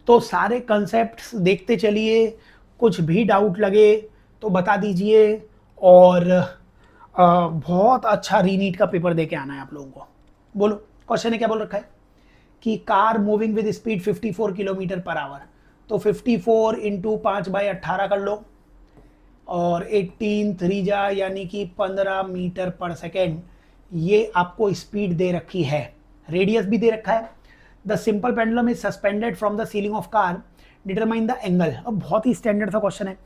तो सारे कंसेप्ट्स देखते चलिए, कुछ भी डाउट लगे तो बता दीजिए, और बहुत अच्छा रीनीट का पेपर दे के आना है आप लोगों को। बोलो क्वेश्चन ने क्या बोल रखा है कि car moving with speed 54 kilometre per our, तो 54 इंटू 5/18 कर लो, और 18 3 जा यानी कि 15 मीटर पर सेकेंड, ये आपको स्पीड दे रखी है, रेडियस भी दे रखा है। The simple pendulum is suspended from the ceiling of car, determine the angle. अब बहुत ही स्टैंडर्ड सा क्वेश्चन है।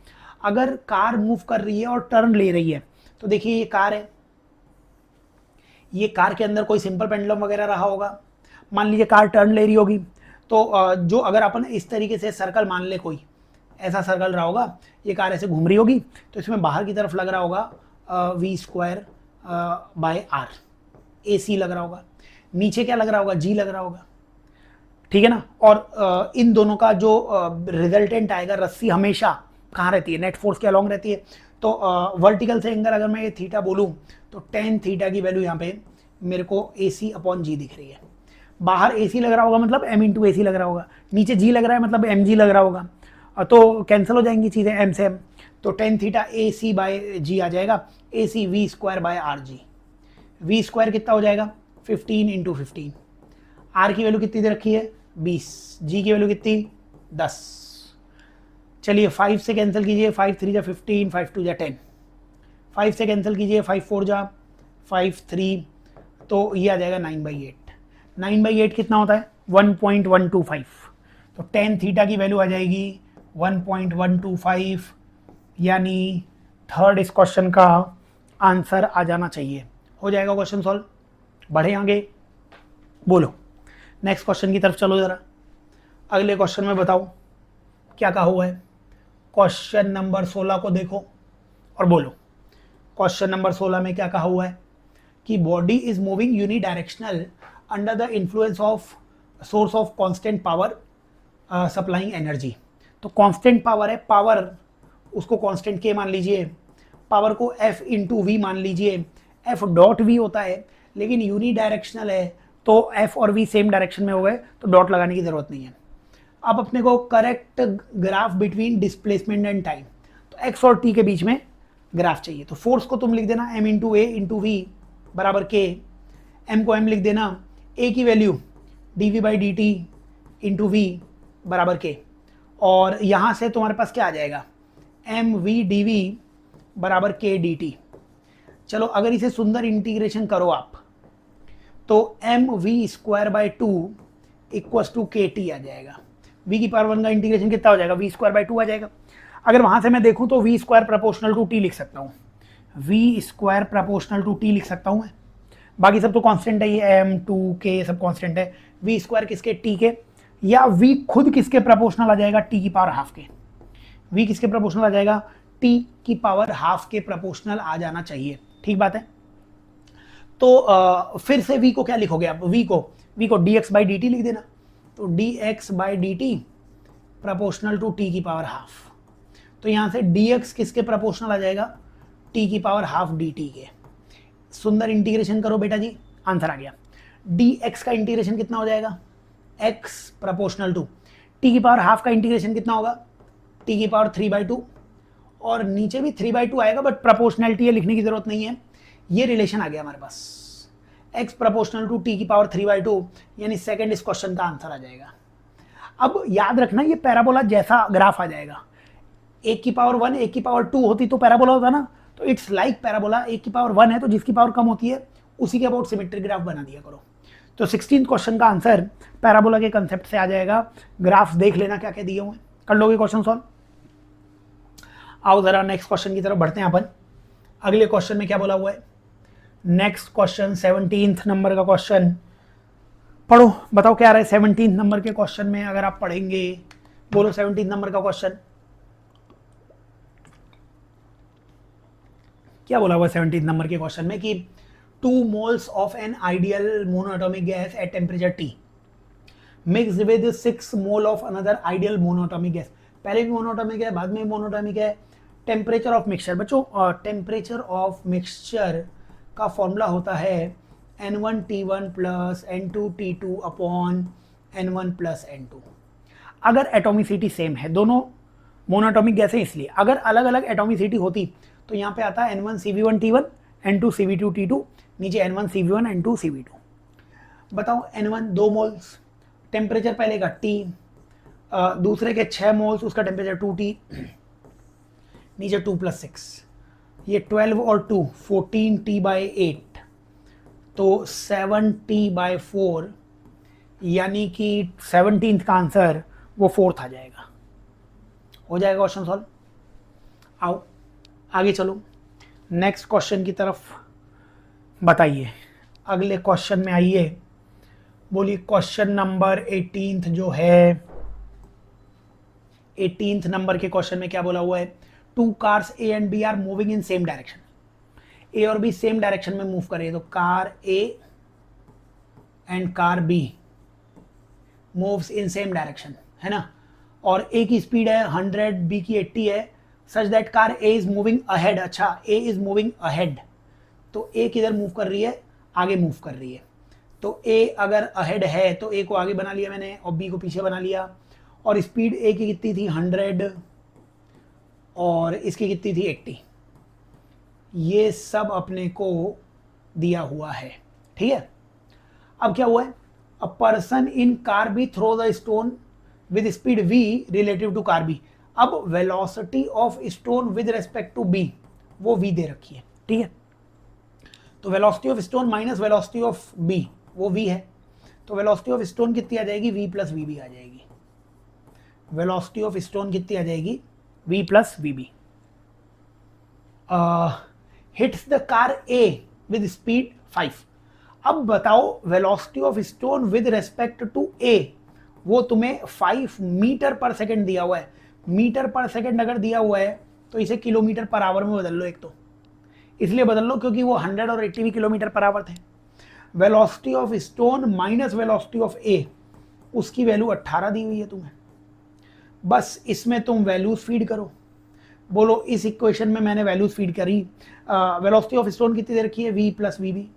अगर कार मूव कर रही है और टर्न ले रही है, तो देखिए ये कार है, ये कार के अंदर कोई सिंपल पेंडुलम वगैरह रहा होगा, मान लीजिए कार टर्न ले रही होगी, तो जो अगर अपन इस तरीके से सर्कल मान ले, कोई ऐसा सर्कल रहा होगा, ये कार ऐसे घूम रही होगी, तो इसमें बाहर की तरफ लग रहा होगा v²/r, AC लग रहा होगा, नीचे क्या लग रहा होगा, G लग रहा होगा, ठीक है ना। और इन दोनों का जो रिजल्टेंट आएगा, रस्सी हमेशा कहाँ रहती है, नेट फोर्स के अलॉन्ग रहती है। तो वर्टिकल से एंगल अगर मैं ये थीटा बोलूँ, तो tan थीटा की वैल्यू यहाँ पे मेरे को AC/G दिख रही है। बाहर AC लग रहा होगा मतलब M इंटू AC लग रहा होगा, नीचे G लग रहा है मतलब mg लग रहा होगा, तो कैंसिल हो जाएंगी चीज़ें M से M, तो tan थीटा AC/G आ जाएगा, AC v²/rg। v² कितना हो जाएगा, 15 इंटू 15, r की वैल्यू कितनी दे रखी है, 20, g की वैल्यू कितनी, 10। चलिए 5 से कैंसिल कीजिए, 5 3 जा 15, 5 2 जा 10, 5 से कैंसिल कीजिए, 5 4 जा 5 3, तो ये आ जाएगा 9/8। 9/8 कितना होता है, 1.125, तो tan थीटा की वैल्यू आ जाएगी 1.125, यानी थर्ड इस क्वेश्चन का आंसर आ जाना चाहिए। हो जाएगा क्वेश्चन सॉल्व। बढ़े आगे, बोलो नेक्स्ट क्वेश्चन की तरफ चलो जरा। अगले क्वेश्चन में बताओ क्या कहा हुआ है। क्वेश्चन नंबर 16 को देखो और बोलो। क्वेश्चन नंबर 16 में क्या कहा हुआ है कि body is moving unidirectional under the influence of source of constant power supplying energy. तो कांस्टेंट पावर है, पावर उसको कांस्टेंट के मान लीजिए, पावर को F इंटू वी मान लीजिए, F डॉट वी होता है, लेकिन यूनिडायरेक्शनल है तो F और V सेम डायरेक्शन में हो गए, तो डॉट लगाने की जरूरत नहीं है। अब अपने को correct graph between displacement and time, तो x और t के बीच में ग्राफ चाहिए। तो फोर्स को तुम लिख देना m into A into V बराबर के, m को m लिख देना, a की वैल्यू dv/dt इंटू वी बराबर के, और यहाँ से तुम्हारे पास क्या आ जाएगा, mv/dv बराबर k dt। चलो अगर इसे सुंदर इंटीग्रेशन करो आप, तो mv²/2 इक्वस टू KT आ जाएगा। v की पावर 1 का इंटीग्रेशन कितना हो जाएगा, v²/2 आ जाएगा। अगर वहां से मैं देखूं तो v² प्रोपोर्शनल टू t लिख सकता हूँ, v² प्रोपोर्शनल टू t लिख सकता हूँ मैं। बाकी सब तो कांस्टेंट है, ये m 2 k सब कांस्टेंट है। v² किसके, t के, या v खुद किसके प्रोपोर्शनल आ जाएगा, t की पावर हाफ के। v किसके प्रोपोर्शनल आ जाएगा, t की पावर हाफ के प्रोपोर्शनल आ जाना चाहिए, ठीक बात है। तो फिर से v को क्या लिखोगे आप, v को dx/dt लिख देना, तो dx/dt प्रोपोर्शनल टू t की पावर हाफ। तो यहाँ से dx किसके प्रोपोर्शनल आ जाएगा, t की पावर हाफ dt के। सुंदर इंटीग्रेशन करो बेटा जी, आंसर आ गया। dx का इंटीग्रेशन कितना हो जाएगा, x प्रोपोर्शनल टू t की पावर हाफ का इंटीग्रेशन कितना होगा, t की पावर 3/2, और नीचे भी 3/2 आएगा, बट प्रोपोर्शनलिटी है, लिखने की जरूरत नहीं है। ये रिलेशन आ गया हमारे पास, x प्रोपोर्शनल टू t की पावर 3/2, यानी सेकंड इस क्वेश्चन का आंसर आ जाएगा। अब याद रखना ये पैराबोला जैसा ग्राफ आ जाएगा, 1 की पावर 1 1 की पावर 2 होती तो पैराबोला होता ना, तो इट्स लाइक पैराबोला, 1 की पावर 1 है तो जिसकी पावर कम होती है उसी के अबाउट सिमेट्रिक ग्राफ बना दिया करो। तो 16 क्वेश्चन का आंसर पैराबोला के कंसेप्ट से आ जाएगा। ग्राफ देख लेना क्या क्या दिए हुए, कर लोगे क्वेश्चन सॉल्व। आओ जरा नेक्स्ट क्वेश्चन की तरफ बढ़ते हैं अपन। अगले क्वेश्चन में क्या बोला हुआ है, नेक्स्ट क्वेश्चन 17th नंबर का क्वेश्चन पढ़ो, बताओ क्या रहा है 17th नंबर के क्वेश्चन में। अगर आप पढ़ेंगे, बोलो 17th नंबर का क्वेश्चन क्या बोला हुआ 17th नंबर के क्वेश्चन में कि 2 moles of an ideal monoatomic gas at temperature T mixed with 6 mole of another ideal monoatomic gas. पहले भी मोनोएटॉमिक है, बाद में मोनोएटॉमिक है। टेम्परेचर ऑफ मिक्सचर, बच्चों टेम्परेचर ऑफ मिक्सचर का फॉर्मूला होता है N1T1 plus N2T2 upon N1 plus N2। अगर एटोमिसिटी सेम है, दोनों मोनोटॉमिक गैस है इसलिए, अगर अलग अलग एटोमिसिटी होती तो यहाँ पे आता है N1CV1T1 N2CV2T2, नीचे N1CV1 N2CV2। बताओ N1 2 मोल्स, टेम्परेचर पहले का T, दूसरे के 6 मोल्स, उसका टेम्परेचर 2T, नीचे 2 + 6, ये 12 और 2 14T/8, तो 7T/4, यानी कि 17th का आंसर वो 4th आ जाएगा। हो जाएगा क्वेश्चन सॉल्व। आओ आगे चलो नेक्स्ट क्वेश्चन की तरफ, बताइए अगले क्वेश्चन में आइए। बोलिए क्वेश्चन नंबर 18 जो है, 18th नंबर के क्वेश्चन में क्या बोला हुआ है? 2 cars A and B are moving in same direction. A और बी सेम डायरेक्शन में मूव करे, तो car A and car B moves in same direction, है ना, और A की स्पीड है 100, B की 80 है, such that car A is moving ahead. अच्छा, A इज मूविंग अहेड, तो A किधर मूव कर रही है? आगे मूव कर रही है। तो A अगर अहेड है तो A को आगे बना लिया मैंने और B को पीछे बना लिया, और स्पीड A की कितनी थी? 100, और इसकी कितनी थी? 80। ये सब अपने को दिया हुआ है, ठीक है। अब क्या हुआ है? A person in car B throw the stone with speed v relative to car B. अब velocity of stone with respect to b, वो v दे रखी है, ठीक है। तो velocity of stone minus velocity of b, वो v है, तो वेलोसिटी ऑफ स्टोन कितनी आ जाएगी? v प्लस vb आ जाएगी। वेलोसिटी ऑफ स्टोन कितनी आ जाएगी? v प्लस vb। Hits the car a with speed 5। अब बताओ velocity of stone with respect to a, वो तुम्हें 5 मीटर पर सेकंड दिया हुआ है। मीटर पर सेकंड अगर दिया हुआ है तो इसे किलोमीटर पर आवर में बदल लो, एक तो इसलिए बदल लो क्योंकि वो 100 और 80 भी किलोमीटर पर आवर थे। Velocity of stone minus velocity of A, उसकी वैल्यू 18 दी हुई है तुम्हें, बस इसमें तुम वैल्यूज फीड करो। बोलो इस इक्वेशन में मैंने वैल्यूज फीड करी। वेलोसिटी ऑफ स्टोन कितनी दे रखी है? v plus V B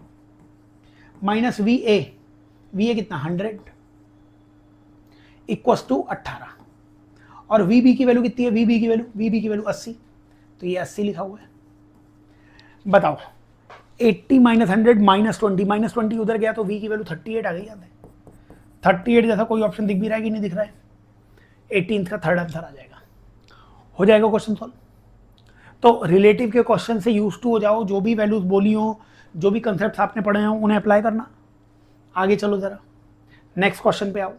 minus V A कितना? 100 इक्वस टू 18, और वी बी की वैल्यू कितनी है? वी बी की वैल्यू 80, तो ये 80 लिखा हुआ है। बताओ 80 माइनस 100 माइनस 20 उधर गया तो v की वैल्यू 38 आ गई। याद है 38 जैसा कोई ऑप्शन दिख भी रहा है कि नहीं दिख रहा है? 18th का थर्ड आंसर आ जाएगा। हो जाएगा क्वेश्चन सॉल्व। तो रिलेटिव के क्वेश्चन से यूज टू हो जाओ, जो भी वैल्यूज बोली हो, जो भी कंसेप्ट आपने पढ़े हो उन्हें अप्लाई करना। आगे चलो जरा नेक्स्ट क्वेश्चन पे आओ।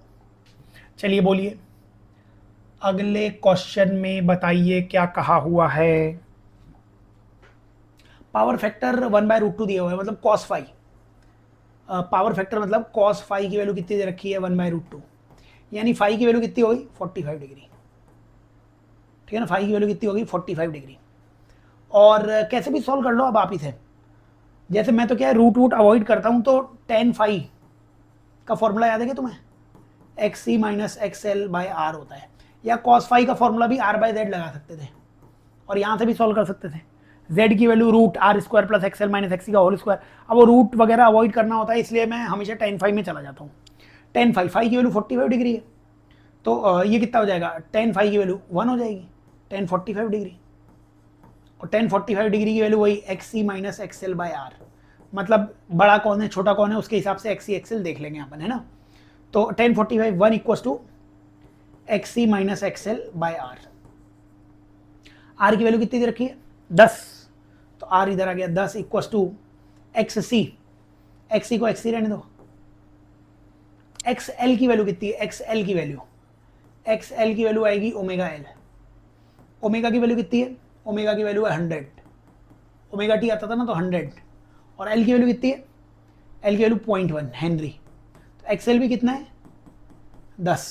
चलिए बोलिए अगले क्वेश्चन में बताइए क्या कहा हुआ है। पावर फैक्टर 1/√2 दिया हुआ है, मतलब cos फाई। पावर फैक्टर मतलब cos फाई की वैल्यू कितनी दे रखी है? 1/√2, यानी फाई की वैल्यू कितनी होगी? 45 डिग्री, ठीक है ना। फाई की वैल्यू कितनी होगी? 45 डिग्री। और कैसे भी सॉल्व कर लो अब आप इसे। जैसे मैं तो क्या है रूट अवॉइड करता हूं, तो tan फाई का फॉर्मूला याद है क्या तुम्हें? XC minus XL by R होता है, या cos फाई का फॉर्मूला भी R/Z लगा सकते थे और यहां से भी सॉल्व कर सकते थे। Z की value √R² plus XL minus XC का होल स्क्वायर। अब वो रूट वगैरह अवॉइड करना होता है, इसलिए मैं हमेशा tan फाई में चला जाता हूँ। tan फाई की वैल्यू 45 डिग्री है, तो ये कितना हो जाएगा? tan फाई की वैल्यू 1 हो जाएगी, tan 45 डिग्री, और tan 45 डिग्री की वैल्यू वही XC minus XL by R, मतलब बड़ा कौन है छोटा कौन है उसके हिसाब से XC XL देख लेंगे अपन, है ना। तो tan 45 1 equals to XC minus XL by R। R की वैल्यू कितनी दे रखी है? 10, तो R इधर आ गया 10 इक्वल्स टू XC, XC को XC रहने दो। XL की वैल्यू कितनी है? XL की वैल्यू आएगी ओमेगा L। ओमेगा की वैल्यू कितनी है? ओमेगा की वैल्यू है 100, ओमेगा टी आता था ना तो 100, और L की वैल्यू कितनी है? L की वैल्यू 0.1 हेनरी, तो XL भी कितना है? 10,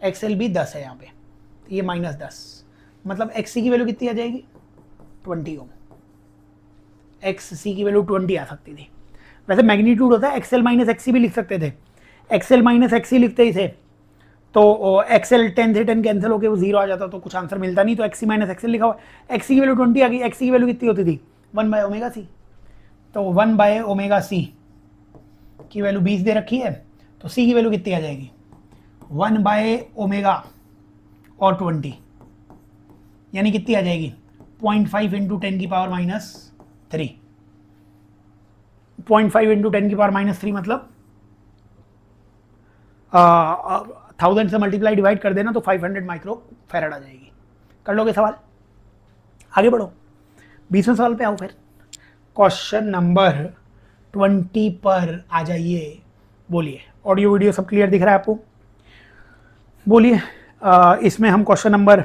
XL भी 10 है यहाँ पे, तो ये -10, मतलब XC की वैल्यू कितनी आ जाएगी? 20 ओम। XC की वैल्यू 20 आ सकती थी। वैसे मैग्नीट्यूड होता है XL माइनस XC भी लिख सकते थे, XL माइनस XC लिखते इसे तो XL 10 से 10 कैंसिल होकर वो 0 आ जाता, तो कुछ आंसर मिलता नहीं, तो XC माइनस XL लिखा हुआ। XC की वैल्यू 20 आ गई। XC की वैल्यू कितनी होती थी? 1/ω c, तो 1/ω/c की वैल्यू 20 दे रखी है, तो c की वैल्यू कितनी आ जाएगी 1/ω और 20, यानी कितनी आ जाएगी 0.5 इंटू 10 की पावर -3। 0.5 इंटू 10 की पावर -3 मतलब 1000 से मल्टीप्लाई डिवाइड कर देना तो 500 माइक्रो फैराड आ जाएगी। कर लोगे सवाल? आगे बढ़ो, 20वें सवाल पे आओ। फिर क्वेश्चन नंबर 20 पर आ जाइए। बोलिए, ऑडियो वीडियो सब क्लियर दिख रहा है आपको? बोलिए। इसमें हम क्वेश्चन नंबर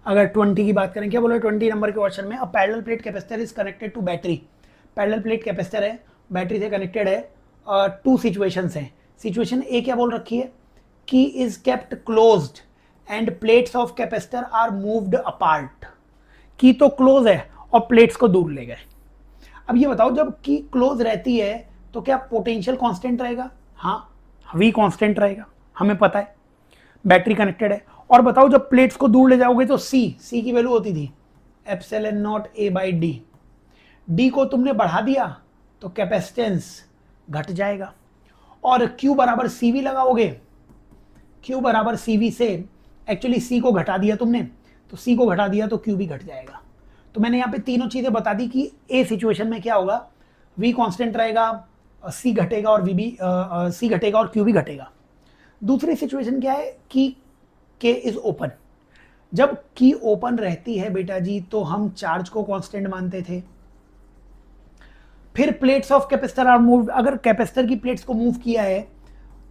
अगर 20 की बात करें, क्या बोलो 20 नंबर के क्वेश्चन में a parallel plate capacitor is connected to battery. Parallel plate capacitor है, बैटरी से कनेक्टेड है। टू सिचुएशंस हैं। सिचुएशन ए क्या बोल रखी है key is kept closed and plates of capacitor are moved apart. Key तो क्लोज है और प्लेट्स को दूर ले गए। अब ये बताओ जब की क्लोज रहती है तो क्या पोटेंशियल कांस्टेंट रहेगा? हाँ, वी कांस्टेंट रहेगा, हमें पता है। बैटरी कनेक्टेड है। और बताओ जब प्लेट्स को दूर ले जाओगे तो सी की वैल्यू होती थी ε0A/d। डी को तुमने बढ़ा दिया तो कैपेसिटेंस घट जाएगा। और Q बराबर CV लगाओगे, Q बराबर CV से एक्चुअली C को घटा दिया तुमने, तो C को घटा दिया तो Q भी घट जाएगा। तो मैंने यहाँ पे तीनों चीजें बता दी कि A सिचुएशन में क्या होगा, V कांस्टेंट रहेगा, C घटेगा और C घटेगा और Q भी घटेगा। दूसरी सिचुएशन क्या है कि K इज ओपन। जब की ओपन रहती है बेटा जी तो हम चार्ज को कांस्टेंट मानते थे। फिर plates of capacitor are moved, अगर कैपेसिटर की प्लेट्स को मूव किया है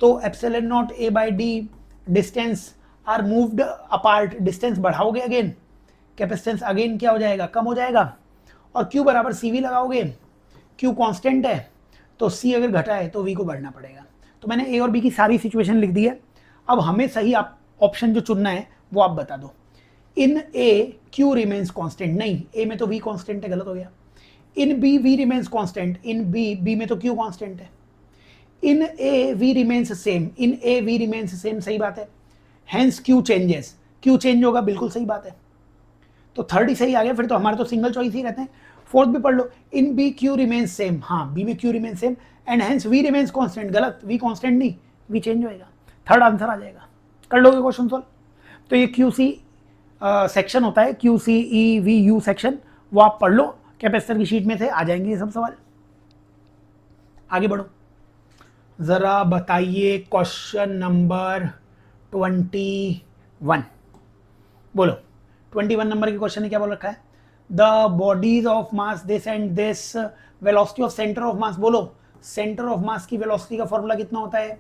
तो ε0A/d distance are moved apart, distance बढ़ाओगे अगेन, कैपेसिटेंस अगेन क्या हो जाएगा, कम हो जाएगा। और Q बराबर CV लगाओगे, Q कांस्टेंट है तो C अगर घटा है तो V को बढ़ना पड़ेगा। तो मैंने A और B की सारी सिचुएशन लिख दी है। अब हमें सही ऑप्शन जो चुनना है वो आप बता दो। इन A Q रिमेन्स कांस्टेंट, नहीं A में तो V कांस्टेंट है, गलत हो गया। इन B V रिमेन्स कांस्टेंट, इन B में तो Q कांस्टेंट है। इन A V remains same, in A V remains same, सही बात है। Hence Q changes, Q change होगा, बिल्कुल सही बात है। तो थर्ड ही सही आ गया, फिर तो हमारे तो सिंगल चॉइस ही रहते हैं। फोर्थ भी पढ़ लो, इन B Q रिमेन्स सेम, हाँ B में Q remains same and hence V remains constant, गलत, V कांस्टेंट नहीं, V चेंज होएगा। थर्ड आंसर आ जाएगा। कर लोगे क्वेश्चन सॉल्व? तो ये QC सेक्शन होता है, QCEVU सेक्शन, वो आप पढ़ लो, कैपेसिटर की शीट में से आ जाएंगे ये सब सवाल। आगे बढ़ो, जरा बताइए क्वेश्चन नंबर 21। बोलो 21 नंबर के क्वेश्चन ने क्या बोल रखा है, the bodies of mass this and this velocity of centre of मास। बोलो सेंटर ऑफ मास की वेलोसिटी का फॉर्मूला कितना होता है,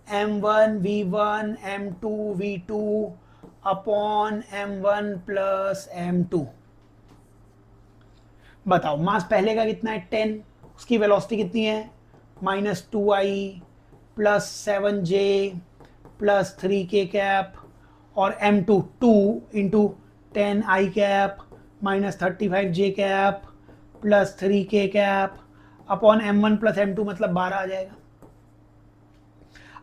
m1 v1 m2 v2 upon m1 plus m2। बताओ मास पहले का कितना है 10, उसकी वेलोसिटी कितनी है -2i plus 7j plus 3k cap, और m2 2 into 10i cap minus 35j cap plus 3k cap upon m1 plus m2 मतलब 12 आ जाएगा।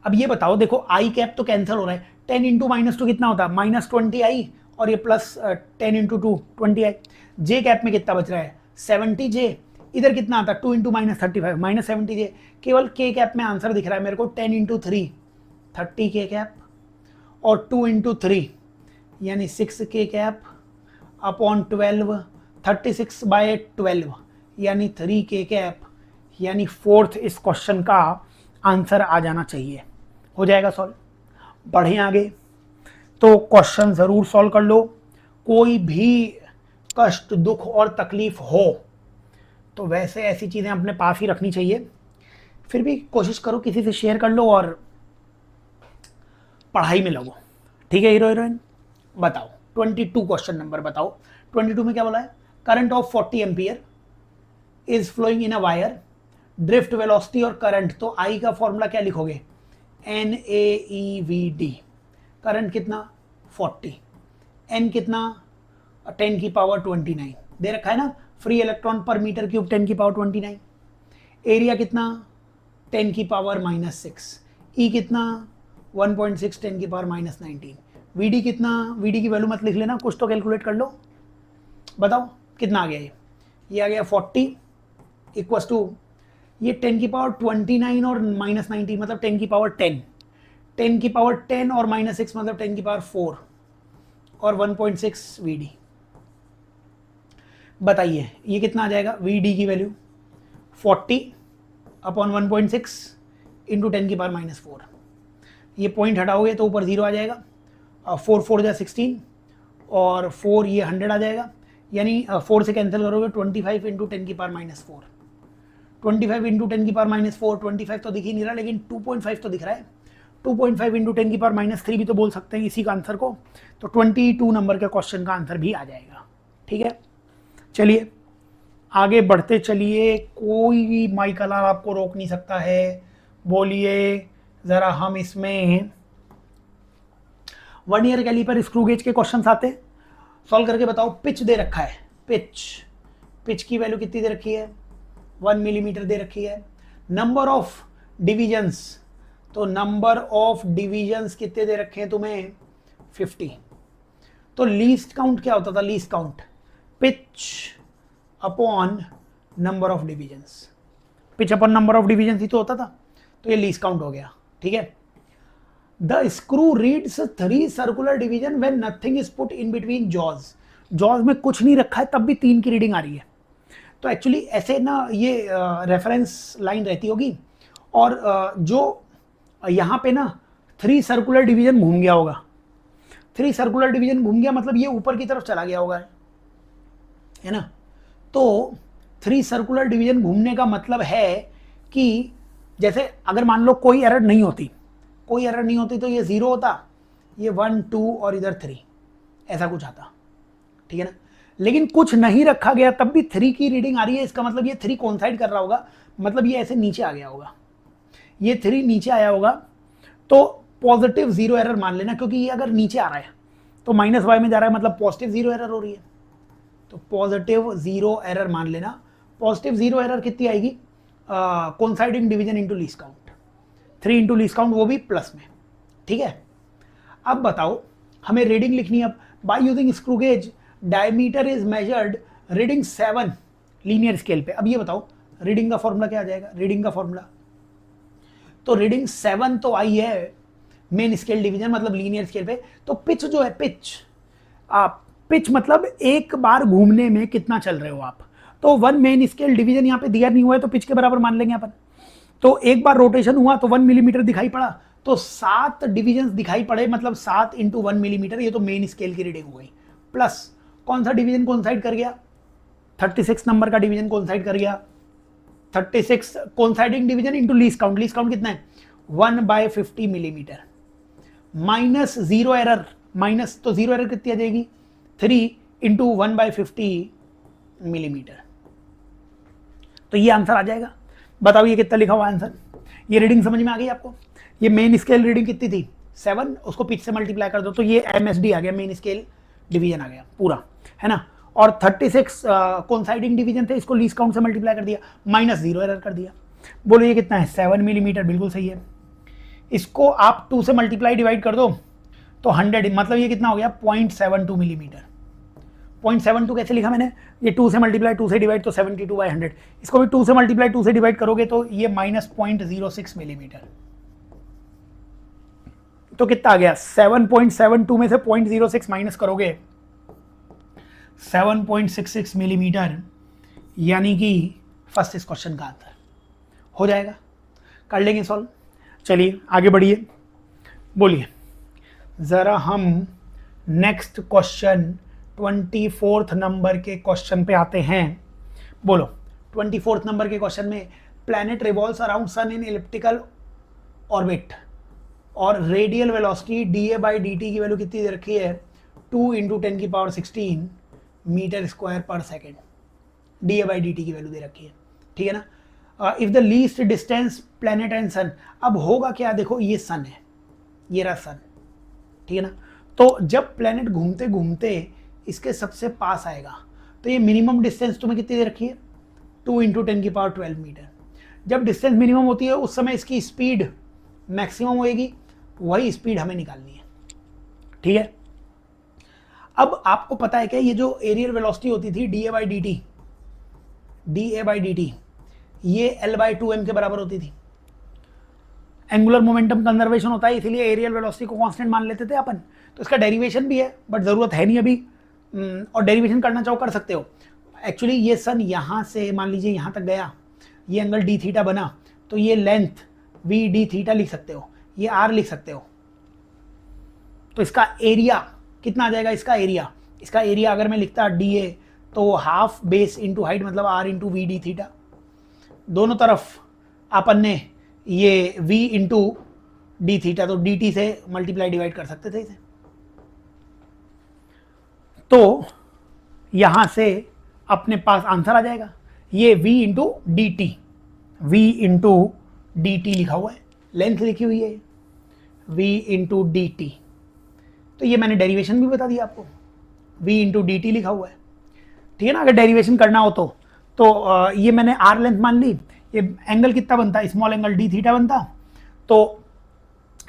अब ये बताओ, देखो i कैप तो कैंसिल हो रहा है, 10 इंटू -2 कितना होता है -20i, और ये plus 10 into 2 20i। j cap में कितना बच रहा है 70j, इधर कितना आता है 2 इंटू -35 -70j। केवल k कैप में आंसर दिख रहा है मेरे को 10 इंटू 3 30k कैप और 2 इंटू 3 यानी 6k कैप अपॉन 12 36/12 यानी 3k कैप, यानी फोर्थ इस क्वेश्चन का आंसर आ जाना चाहिए। हो जाएगा सॉल्व। बढ़ें आगे, तो क्वेश्चन ज़रूर सॉल्व कर लो। कोई भी कष्ट दुख और तकलीफ हो तो वैसे ऐसी चीज़ें अपने पास ही रखनी चाहिए, फिर भी कोशिश करो किसी से शेयर कर लो और पढ़ाई में लगो, ठीक है हीरो हीरोइन। बताओ 22 क्वेश्चन नंबर बताओ। 22 में क्या बोला है, current of 40 ampere is flowing in a wire, drift velocity और करंट, तो आई का फॉर्मूला क्या लिखोगे NaEVD। करंट कितना 40, n कितना 10 की पावर 29 दे रखा है ना, फ्री इलेक्ट्रॉन पर मीटर क्यूब 10 की पावर 29। एरिया कितना 10 की पावर -6, ई कितना 1.6 10 की पावर -19, वीडी कितना, वीडी की वैल्यू मत लिख लेना, कुछ तो कैलकुलेट कर लो। बताओ कितना आ गया ये आ गया 40 इक्वस टू ये 10 की पावर 29 और माइनस 19 मतलब 10 की पावर 10, 10 की पावर 10 और माइनस 6 मतलब 10 की पावर 4 और 1.6 वीडी। बताइए ये कितना आ जाएगा? वीडी की वैल्यू 40 अपॉन 1.6 इंटू 10 की पावर माइनस 4। ये पॉइंट हटाओगे तो ऊपर 0 आ जाएगा, 4 4 जा 16 और 4 ये 100 आ जाएगा, यानी 4 से कैंसिल करोगे 25 इंटू 10 की पावर माइनस 4, 25 इंटू 10 की पावर माइनस 4, 25 तो दिख ही नहीं रहा लेकिन 2.5 तो दिख रहा है, 2.5 इंटू 10 की पावर माइनस 3 भी तो बोल सकते हैं इसी का आंसर को, तो 22 नंबर के क्वेश्चन का आंसर भी आ जाएगा। ठीक है, चलिए आगे बढ़ते चलिए, कोई भी माइक अलार्म आपको रोक नहीं सकता है। बोलिए जरा, हम इसमें 1 ईयर कैलिपर स्क्रू गेज के क्वेश्चंस आते हैं, सॉल्व करके बताओ। पिच दे रखा है, पिच की वैल्यू कितनी दे रखी है? 1 मिलीमीटर दे रखी है। नंबर ऑफ डिविजन्स, तो नंबर ऑफ डिविजन्स कितने दे रखे हैं तुम्हें? 50। तो लीस्ट काउंट क्या होता था? Least count pitch upon number of divisions, pitch upon number of divisions ही तो होता था, तो ये लीस्ट काउंट हो गया। ठीक है, the screw reads 3 circular division when nothing is put in between jaws, jaws में कुछ नहीं रखा है तब भी 3 की रीडिंग आ रही है। तो एक्चुअली ऐसे ना ये रेफरेंस लाइन रहती होगी, और जो यहाँ पे ना 3 सर्कुलर डिवीजन घूम गया होगा, 3 सर्कुलर डिवीजन घूम गया मतलब ये ऊपर की तरफ चला गया होगा, है ना। तो 3 सर्कुलर डिवीजन घूमने का मतलब है कि जैसे अगर मान लो कोई एरर नहीं होती, कोई एरर नहीं होती तो ये 0 होता, ये 1 2 और इधर 3 ऐसा कुछ आता। ठीक है ना, लेकिन कुछ नहीं रखा गया तब भी 3 की रीडिंग आ रही है, इसका मतलब ये 3 कोइंसाइड कर रहा होगा, मतलब ये ऐसे नीचे आ गया होगा, ये 3 नीचे आया होगा, तो पॉजिटिव 0 एरर मान लेना, क्योंकि ये अगर नीचे आ रहा है तो माइनस वाई में जा रहा है मतलब पॉजिटिव 0 एरर हो रही है, तो पॉजिटिव 0 एरर मान लेना। पॉजिटिव 0 एरर कितनी आएगी? Coinciding division into least count, 3 into least count, वो भी प्लस में। ठीक है, अब बताओ हमें रीडिंग लिखनी है। अब by using screw gauge diameter is measured reading 7 linear scale पे। अब ये बताओ रीडिंग का फॉर्मूला क्या आ जाएगा? रीडिंग का फॉर्मूला तो रीडिंग 7 तो आई है मेन स्केल डिवीजन मतलब लीनियर स्केल पे, तो पिच जो है, पिच मतलब एक बार घूमने में कितना चल रहे हो आप, तो 1 मेन स्केल डिवीजन यहाँ पे दिया नहीं हुआ है तो पिच के बराबर मान लेंगे अपन। तो एक बार रोटेशन हुआ तो 1 मिलीमीटर दिखाई पड़ा, तो 7 डिविजन्स दिखाई पड़े मतलब 7 इंटू 1 मिलीमीटर, ये तो मेन स्केल की रीडिंग हो गई। प्लस कौन सा डिवीजन कोइंसाइड कर गया? 36 नंबर का डिवीजन कोइंसाइड कर गया, 36 coinciding division into least count, least count कितना है? 1/50 मिलीमीटर, माइनस 0 एरर, माइनस तो 0 एरर कितनी आ जाएगी? 3 इंटू 1/50 मिलीमीटर, तो ये आंसर आ जाएगा। बताओ ये कितना लिखा हुआ आंसर? ये रीडिंग समझ में आ गई आपको? ये मेन स्केल रीडिंग कितनी थी? 7, उसको पिच से मल्टीप्लाई कर दो तो ये MSD आ गया, मेन स्केल डिवीजन आ गया पूरा, है ना। और 36 कोइंसाइडिंग डिवीजन थे, इसको लीस्ट काउंट से मल्टीप्लाई कर दिया, माइनस 0 एरर कर दिया। बोलो ये कितना है? 7 मिलीमीटर, बिल्कुल सही है। इसको आप 2 से मल्टीप्लाई डिवाइड कर दो तो 100, मतलब ये कितना हो गया? 0.72 मिलीमीटर। 0.72 कैसे लिखा मैंने? ये 2 से मल्टीप्लाई 2 से डिवाइड तो 72/100, इसको भी 2 से मल्टीप्लाई 2 से डिवाइड करोगे तो ये माइनस 0.06 मिलीमीटर, तो कितना आ गया? 7.72 में से 0.06 माइनस करोगे 7.66 मिलीमीटर, यानी कि फर्स्ट इस क्वेश्चन का आंसर हो जाएगा। कर लेंगे सॉल्व। चलिए आगे बढ़िए, बोलिए जरा हम नेक्स्ट क्वेश्चन 24th नंबर के क्वेश्चन पे आते हैं। बोलो 24th नंबर के क्वेश्चन में प्लैनेट रिवॉल्व्स अराउंड सन इन एलिप्टिकल ऑर्बिट और रेडियल वेलोसिटी dA/dt की वैल्यू कितनी दे रखी है? 2 इंटू 10 की power 16 metre square per second, dA/dt की वैल्यू दे रखी है। ठीक है ना। If the least distance planet and sun, अब होगा क्या? देखो ये सन है, ये रहा सन, ठीक है ना। तो जब प्लैनेट घूमते घूमते इसके सबसे पास आएगा तो ये मिनिमम डिस्टेंस तुम्हें कितनी दे रखी है? 2 इंटू 10 की पावर 12 मीटर। जब डिस्टेंस मिनिमम होती है उस समय इसकी स्पीड मैक्सिमम होएगी, वही स्पीड हमें निकालनी है। ठीक है, अब आपको पता है क्या, ये जो एरियल वेलोसिटी होती थी dA/dt, ये L/2m के बराबर होती थी। एंगुलर मोमेंटम कंजर्वेशन होता है, इसीलिए एरियल वेलोसिटी को कांस्टेंट मान लेते थे अपन। तो इसका डेरिवेशन भी है बट ज़रूरत है नहीं अभी, और डेरिवेशन करना चाहो कर सकते हो। एक्चुअली ये सन यहाँ से मान लीजिए यहाँ तक गया, ये एंगल डी थीटा बना, तो ये लेंथ वी डी थीटा लिख सकते हो, ये आर लिख सकते हो। तो इसका एरिया कितना आ जाएगा, इसका एरिया अगर मैं लिखता डी ए तो हाफ बेस इंटू हाइट मतलब R into V D theta. दोनों तरफ अपन ने ये v इंटू डी थीटा, तो डी टी से मल्टीप्लाई डिवाइड कर सकते थे इसे। तो यहां से अपने पास आंसर आ जाएगा, ये v इंटू डी टी लिखा हुआ है, लेंथ लिखी हुई है v इंटू डी टी। तो ये मैंने डेरिवेशन भी बता दिया आपको, v इंटू डी टी लिखा हुआ है, ठीक है ना। अगर डेरिवेशन करना हो तो ये मैंने r लेंथ मान ली, ये एंगल कितना बनता है, स्मॉल एंगल डी थीटा बनता, तो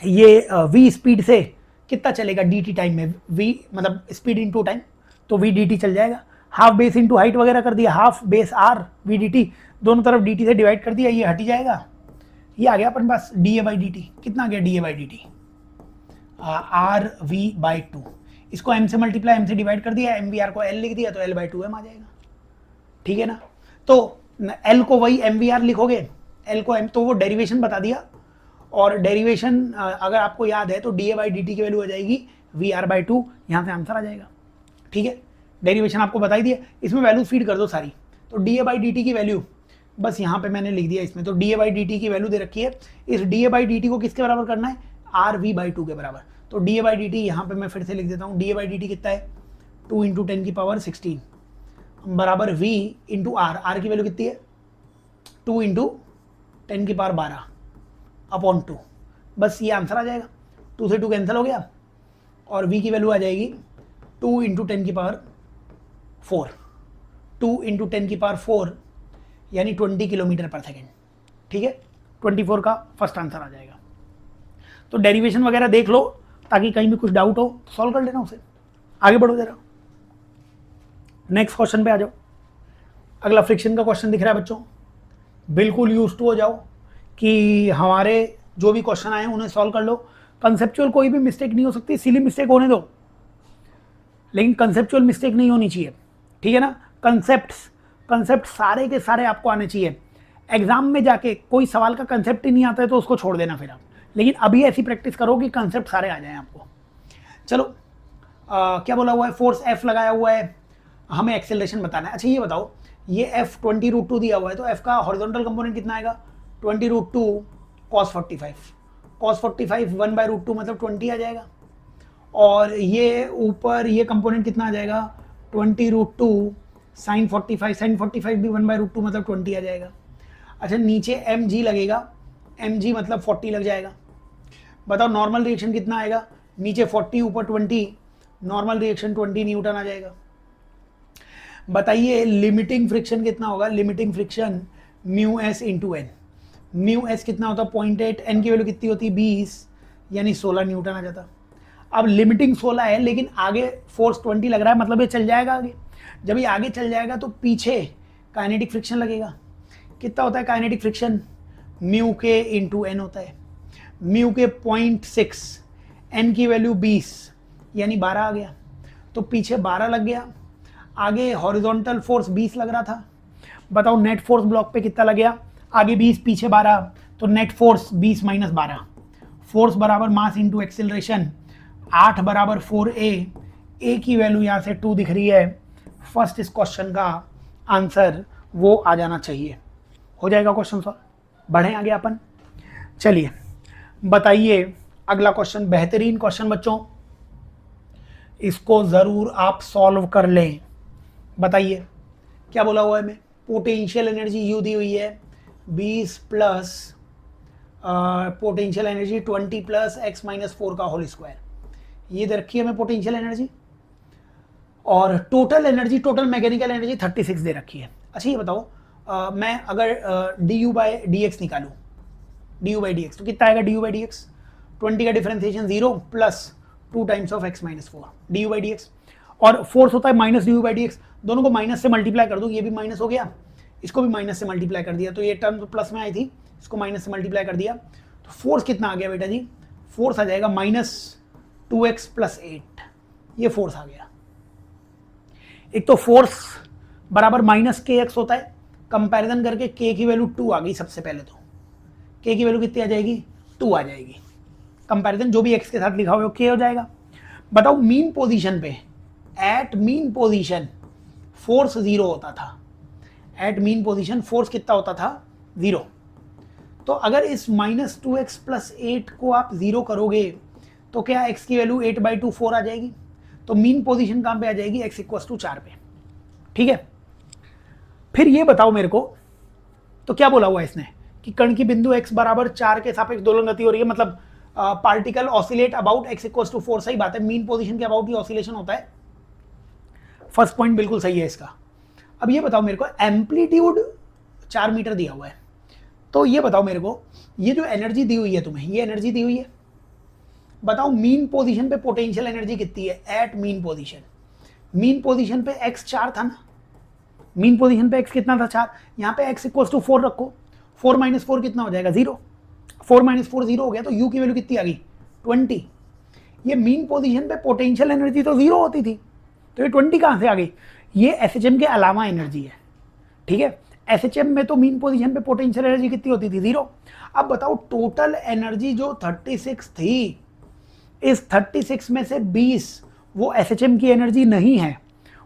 ये v स्पीड से कितना चलेगा dt टाइम में, v मतलब स्पीड इनटू टाइम, तो v dt चल जाएगा। हाफ बेस इनटू हाइट वगैरह कर दिया, half base r v dt, दोनों तरफ dt से डिवाइड कर दिया, ये हट जाएगा, ये आ गया अपन पास dA/dt। कितना आ गया dA/dt, r v/2। इसको m से मल्टीप्लाई, m से डिवाइड कर दिया, mvr को l लिख दिया, तो l/2m आ जाएगा, ठीक है ना। तो l को वही mvr लिखोगे, l को m, तो वो डेरिवेशन बता दिया। और डेरिवेशन अगर आपको याद है तो dA/dt की वैल्यू आ जाएगी vr/2, यहाँ से आंसर आ जाएगा, ठीक है। डेरिवेशन आपको बता ही दिया, इसमें वैल्यू फीड कर दो सारी। तो dA/dt की वैल्यू बस यहाँ पे मैंने लिख दिया इसमें, तो dA/dt की वैल्यू दे रखी है, इस dA/dt को किसके बराबर करना है, rv/2 के बराबर। तो dA/dt यहाँ पे मैं फिर से लिख देता हूँ, dA/dt कितना है 2 × 10⁻16 बराबर v इंटू आर की वैल्यू कितनी है 2 × 10⁻12 अपॉन 2। बस ये आंसर आ जाएगा, 2 से 2 कैंसिल हो गया, और v की वैल्यू आ जाएगी 2 × 10⁻4, 2 × 10⁻4 यानी 20 किलोमीटर पर सेकेंड, ठीक है। 24 का फर्स्ट आंसर आ जाएगा। तो डेरिवेशन वगैरह देख लो, ताकि कहीं भी कुछ डाउट हो तो सॉल्व कर लेना उसे, आगे बढ़ो जरा। नेक्स्ट क्वेश्चन पे आ जाओ। अगला फ्रिक्शन का क्वेश्चन दिख रहा है बच्चों, बिल्कुल यूज्ड टू हो जाओ कि हमारे जो भी क्वेश्चन आए उन्हें सॉल्व कर लो। कंसेप्चुअल कोई भी मिस्टेक नहीं हो सकती, सिली मिस्टेक होने दो, लेकिन कंसेप्चुअल मिस्टेक नहीं होनी चाहिए, ठीक है ना। कंसेप्ट सारे के सारे आपको आने चाहिए। एग्जाम में जाके कोई सवाल का कंसेप्ट ही नहीं आता है तो उसको छोड़ देना फिर आप, लेकिन अभी ऐसी प्रैक्टिस करो कि कंसेप्ट सारे आ जाएं आपको। चलो क्या बोला हुआ है, फोर्स F लगाया हुआ है, हमें एक्सेलरेशन बताना है। अच्छा ये बताओ, ये F 20√2 दिया हुआ है, तो F का हॉरिजॉन्टल कंपोनेंट कितना आएगा 20√2 cos 45, cos 45 1/√2 मतलब 20 आ जाएगा। और ये ऊपर ये कंपोनेंट कितना आ जाएगा 20√2 sin 45 भी 1/√2 मतलब 20 आ जाएगा। अच्छा नीचे mg लगेगा, mg मतलब 40 लग जाएगा। बताओ नॉर्मल रिएक्शन कितना आएगा, नीचे 40 ऊपर 20, नॉर्मल रिएक्शन 20 न्यूटन आ जाएगा। बताइए लिमिटिंग फ्रिक्शन कितना होगा, limiting friction μs into N, μs कितना होता है 0.8, n की वैल्यू कितनी होती है 20 यानी 16 न्यूटन आ जाता। अब लिमिटिंग 16 है लेकिन आगे फोर्स 20 लग रहा है, मतलब ये चल जाएगा आगे। जब ये आगे चल जाएगा तो पीछे काइनेटिक फ्रिक्शन लगेगा। कितना होता है काइनेटिक फ्रिक्शन, म्यू के इंटू एन होता है, म्यू के 0.6, एन की वैल्यू 20 यानी 12 आ गया, तो पीछे 12 लग गया, आगे हॉरिजॉन्टल फोर्स 20 लग रहा था। बताओ नेट फोर्स ब्लॉक पे कितना लग गया, आगे 20 पीछे 12, तो नेट फोर्स 20 - 12, फोर्स बराबर मास इंटू एक्सेलरेशन 8 बराबर 4a, a की वैल्यू यहाँ से 2 दिख रही है। फर्स्ट इस क्वेश्चन का आंसर वो आ जाना चाहिए, हो जाएगा क्वेश्चन सॉल्व। बढ़ें आगे अपन, चलिए बताइए अगला क्वेश्चन, बेहतरीन क्वेश्चन बच्चों, इसको ज़रूर आप सॉल्व कर लें। बताइए क्या बोला हुआ है, मैं पोटेंशियल एनर्जी यू दी हुई है 20 plus potential energy 20 plus x - 4 का होल स्क्वायर, ये दे रखी है हमें पोटेंशियल एनर्जी, और total energy, total mechanical energy 36 दे रखी है। अच्छा ये बताओ मैं अगर du/dx निकालूं, du/dx तो कितना आएगा du/dx, 20 का differentiation 0 plus 2 times of x - 4 du/dx, और फोर्स होता है माइनस du/dx, दोनों को माइनस से मल्टीप्लाई कर दूं, ये भी माइनस हो गया, इसको भी माइनस से मल्टीप्लाई कर दिया, तो ये टर्म प्लस में आई थी, इसको माइनस से मल्टीप्लाई कर दिया, तो फोर्स कितना आ गया बेटा जी, फोर्स आ जाएगा -2x + 8, ये फोर्स आ गया। एक तो फोर्स बराबर -kx होता है, कंपैरिजन करके k की वैल्यू 2 आ गई सबसे पहले, तो k की वैल्यू कितनी आ जाएगी, 2 आ जाएगी। कंपैरिजन जो भी x के साथ लिखा हुआ है k हो जाएगा। बताओ मीन पोजीशन पे, एट मीन पोजीशन फोर्स 0 होता था, एट मीन पोजीशन फोर्स कितना होता था, 0। तो अगर इस -2x + 8 को आप 0 करोगे तो क्या x की वैल्यू 8/2 4 आ जाएगी, तो मीन पोजीशन कहां पे आ जाएगी, x = 4 पे। ठीक है, फिर ये बताओ मेरे को, तो क्या बोला हुआ है इसने कि कण की बिंदु x = 4 के सापेक्ष दोलन गति हो रही है, मतलब पार्टिकल ऑसिलेट अबाउट x = 4, सही बात है, मीन पोजीशन के अबाउट ही ऑसिलेशन होता है, फर्स्ट पॉइंट बिल्कुल सही है इसका। अब ये बताओ मेरे को, एम्पलीट्यूड 4 मीटर दिया हुआ है, तो ये बताओ मेरे को, ये जो एनर्जी दी हुई है तुम्हें, ये एनर्जी दी हुई है, बताओ मीन पोजीशन पे पोटेंशियल एनर्जी कितनी है, at mean position. Mean position पे x 4 था ना, मीन पोजीशन पे x कितना था, 4, यहाँ पे x = 4 रखो, 4 - 4 कितना हो जाएगा, 0, 4 - 4 0 हो गया, तो u की वैल्यू कितनी आ गई, 20। ये मीन पोजीशन पे पोटेंशियल एनर्जी तो 0 होती थी, तो ये 20 कहाँ से आ गई, ये SHM के अलावा एनर्जी है। ठीक है, SHM में तो मीन पोजीशन पे पोटेंशियल एनर्जी कितनी होती थी, 0। अब बताओ टोटल एनर्जी जो 36 थी, इस 36 में से 20 वो SHM की एनर्जी नहीं है,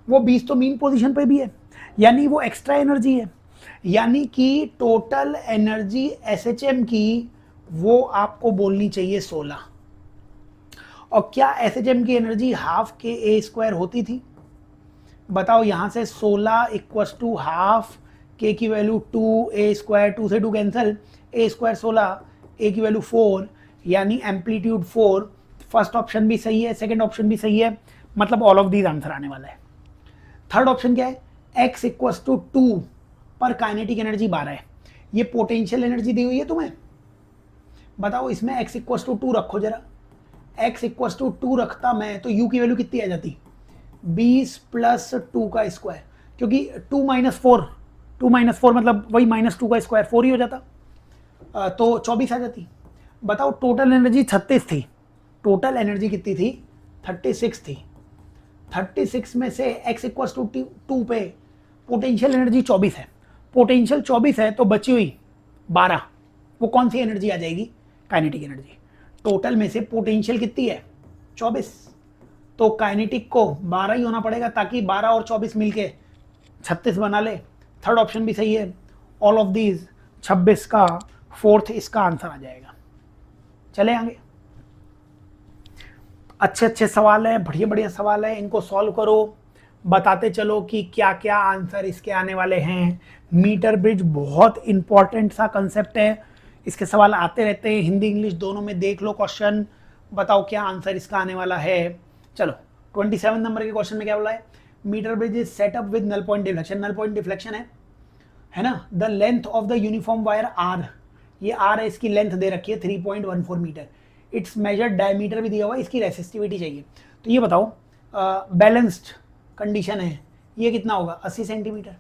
वो 20 तो मीन पोजीशन पे भी है, यानी वो एक्स्ट्रा एनर्जी है, यानी कि टोटल एनर्जी SHM की वो आपको बोलनी चाहिए 16। और क्या SHM की एनर्जी ½ kA² होती थी, बताओ, यहां से 16 = ½ k की वैल्यू 2a², 2 से 2 कैंसिल, a² 16, a की वैल्यू 4, यानी एम्पलीट्यूड 4। फर्स्ट ऑप्शन भी सही है, सेकंड ऑप्शन भी सही है, मतलब ऑल ऑफ दीज आंसर आने वाला है। थर्ड ऑप्शन क्या है, x = 2 पर काइनेटिक एनर्जी 12 है, ये पोटेंशियल एनर्जी दी हुई है तुम्हें, बताओ इसमें x = 2 रखो जरा, x = 2 रखता मैं तो u की वैल्यू कितनी आ जाती, 20 + 2 का स्क्वायर, क्योंकि 2 - 4 मतलब वही -2 का स्क्वायर 4 ही हो जाता, तो 24 आ जाती। बताओ टोटल एनर्जी 36 थी, टोटल एनर्जी कितनी थी, 36 थी, 36 में से x = 2 पे पोटेंशियल एनर्जी 24 है, पोटेंशियल 24 है तो बची हुई 12, वो कौन सी एनर्जी आ जाएगी, काइनेटिक एनर्जी। टोटल में से पोटेंशियल कितनी है, 24, तो काइनेटिक को 12 ही होना पड़ेगा, ताकि 12 और 24 मिलके 36 बना ले। थर्ड ऑप्शन भी सही है, ऑल ऑफ दीज 26 का फोर्थ इसका आंसर आ जाएगा। चले आगे, अच्छे अच्छे सवाल है, बढ़िया बढ़िया सवाल है, इनको सॉल्व करो, बताते चलो कि क्या क्या आंसर इसके आने वाले हैं। मीटर ब्रिज बहुत इंपॉर्टेंट सा कंसेप्ट है, इसके सवाल आते रहते हैं, हिंदी इंग्लिश दोनों में देख लो क्वेश्चन, बताओ क्या आंसर इसका आने वाला है। चलो 27 नंबर के क्वेश्चन में क्या बोला है, metre bridge is setup with null point deflection, null point deflection है ना, the length of the uniform wire R, ये आर है, इसकी लेंथ दे रखी है 3.14 मीटर, इट्स मेजर्ड डायमीटर भी दिया हुआ है, इसकी रेसिस्टिविटी चाहिए। तो ये बताओ बैलेंस्ड कंडीशन है, ये कितना होगा 80 सेंटीमीटर,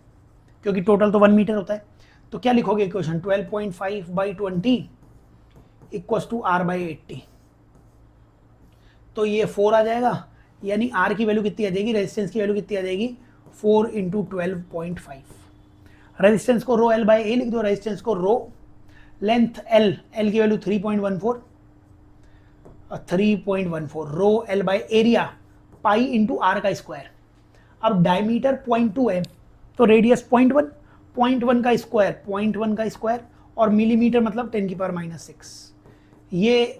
क्योंकि टोटल तो 1 मीटर होता है। तो क्या लिखोगे इक्वेशन, 12.5/20 = R/80, तो ये 4 आ जाएगा, यानी R की वैल्यू कितनी आ जाएगी, रेजिस्टेंस की वैल्यू कितनी आ जाएगी, 4 × 12.5। रेजिस्टेंस को ρL/A लिख दो, रेजिस्टेंस को रो, लेंथ L की value 3.14 ρL/ area pi × R का स्क्वायर। अब डायमीटर 0.2 है तो रेडियस 0.1 का स्क्वायर, 0.1 का स्क्वायर, और मिलीमीटर मतलब 10⁻⁻⁶। ये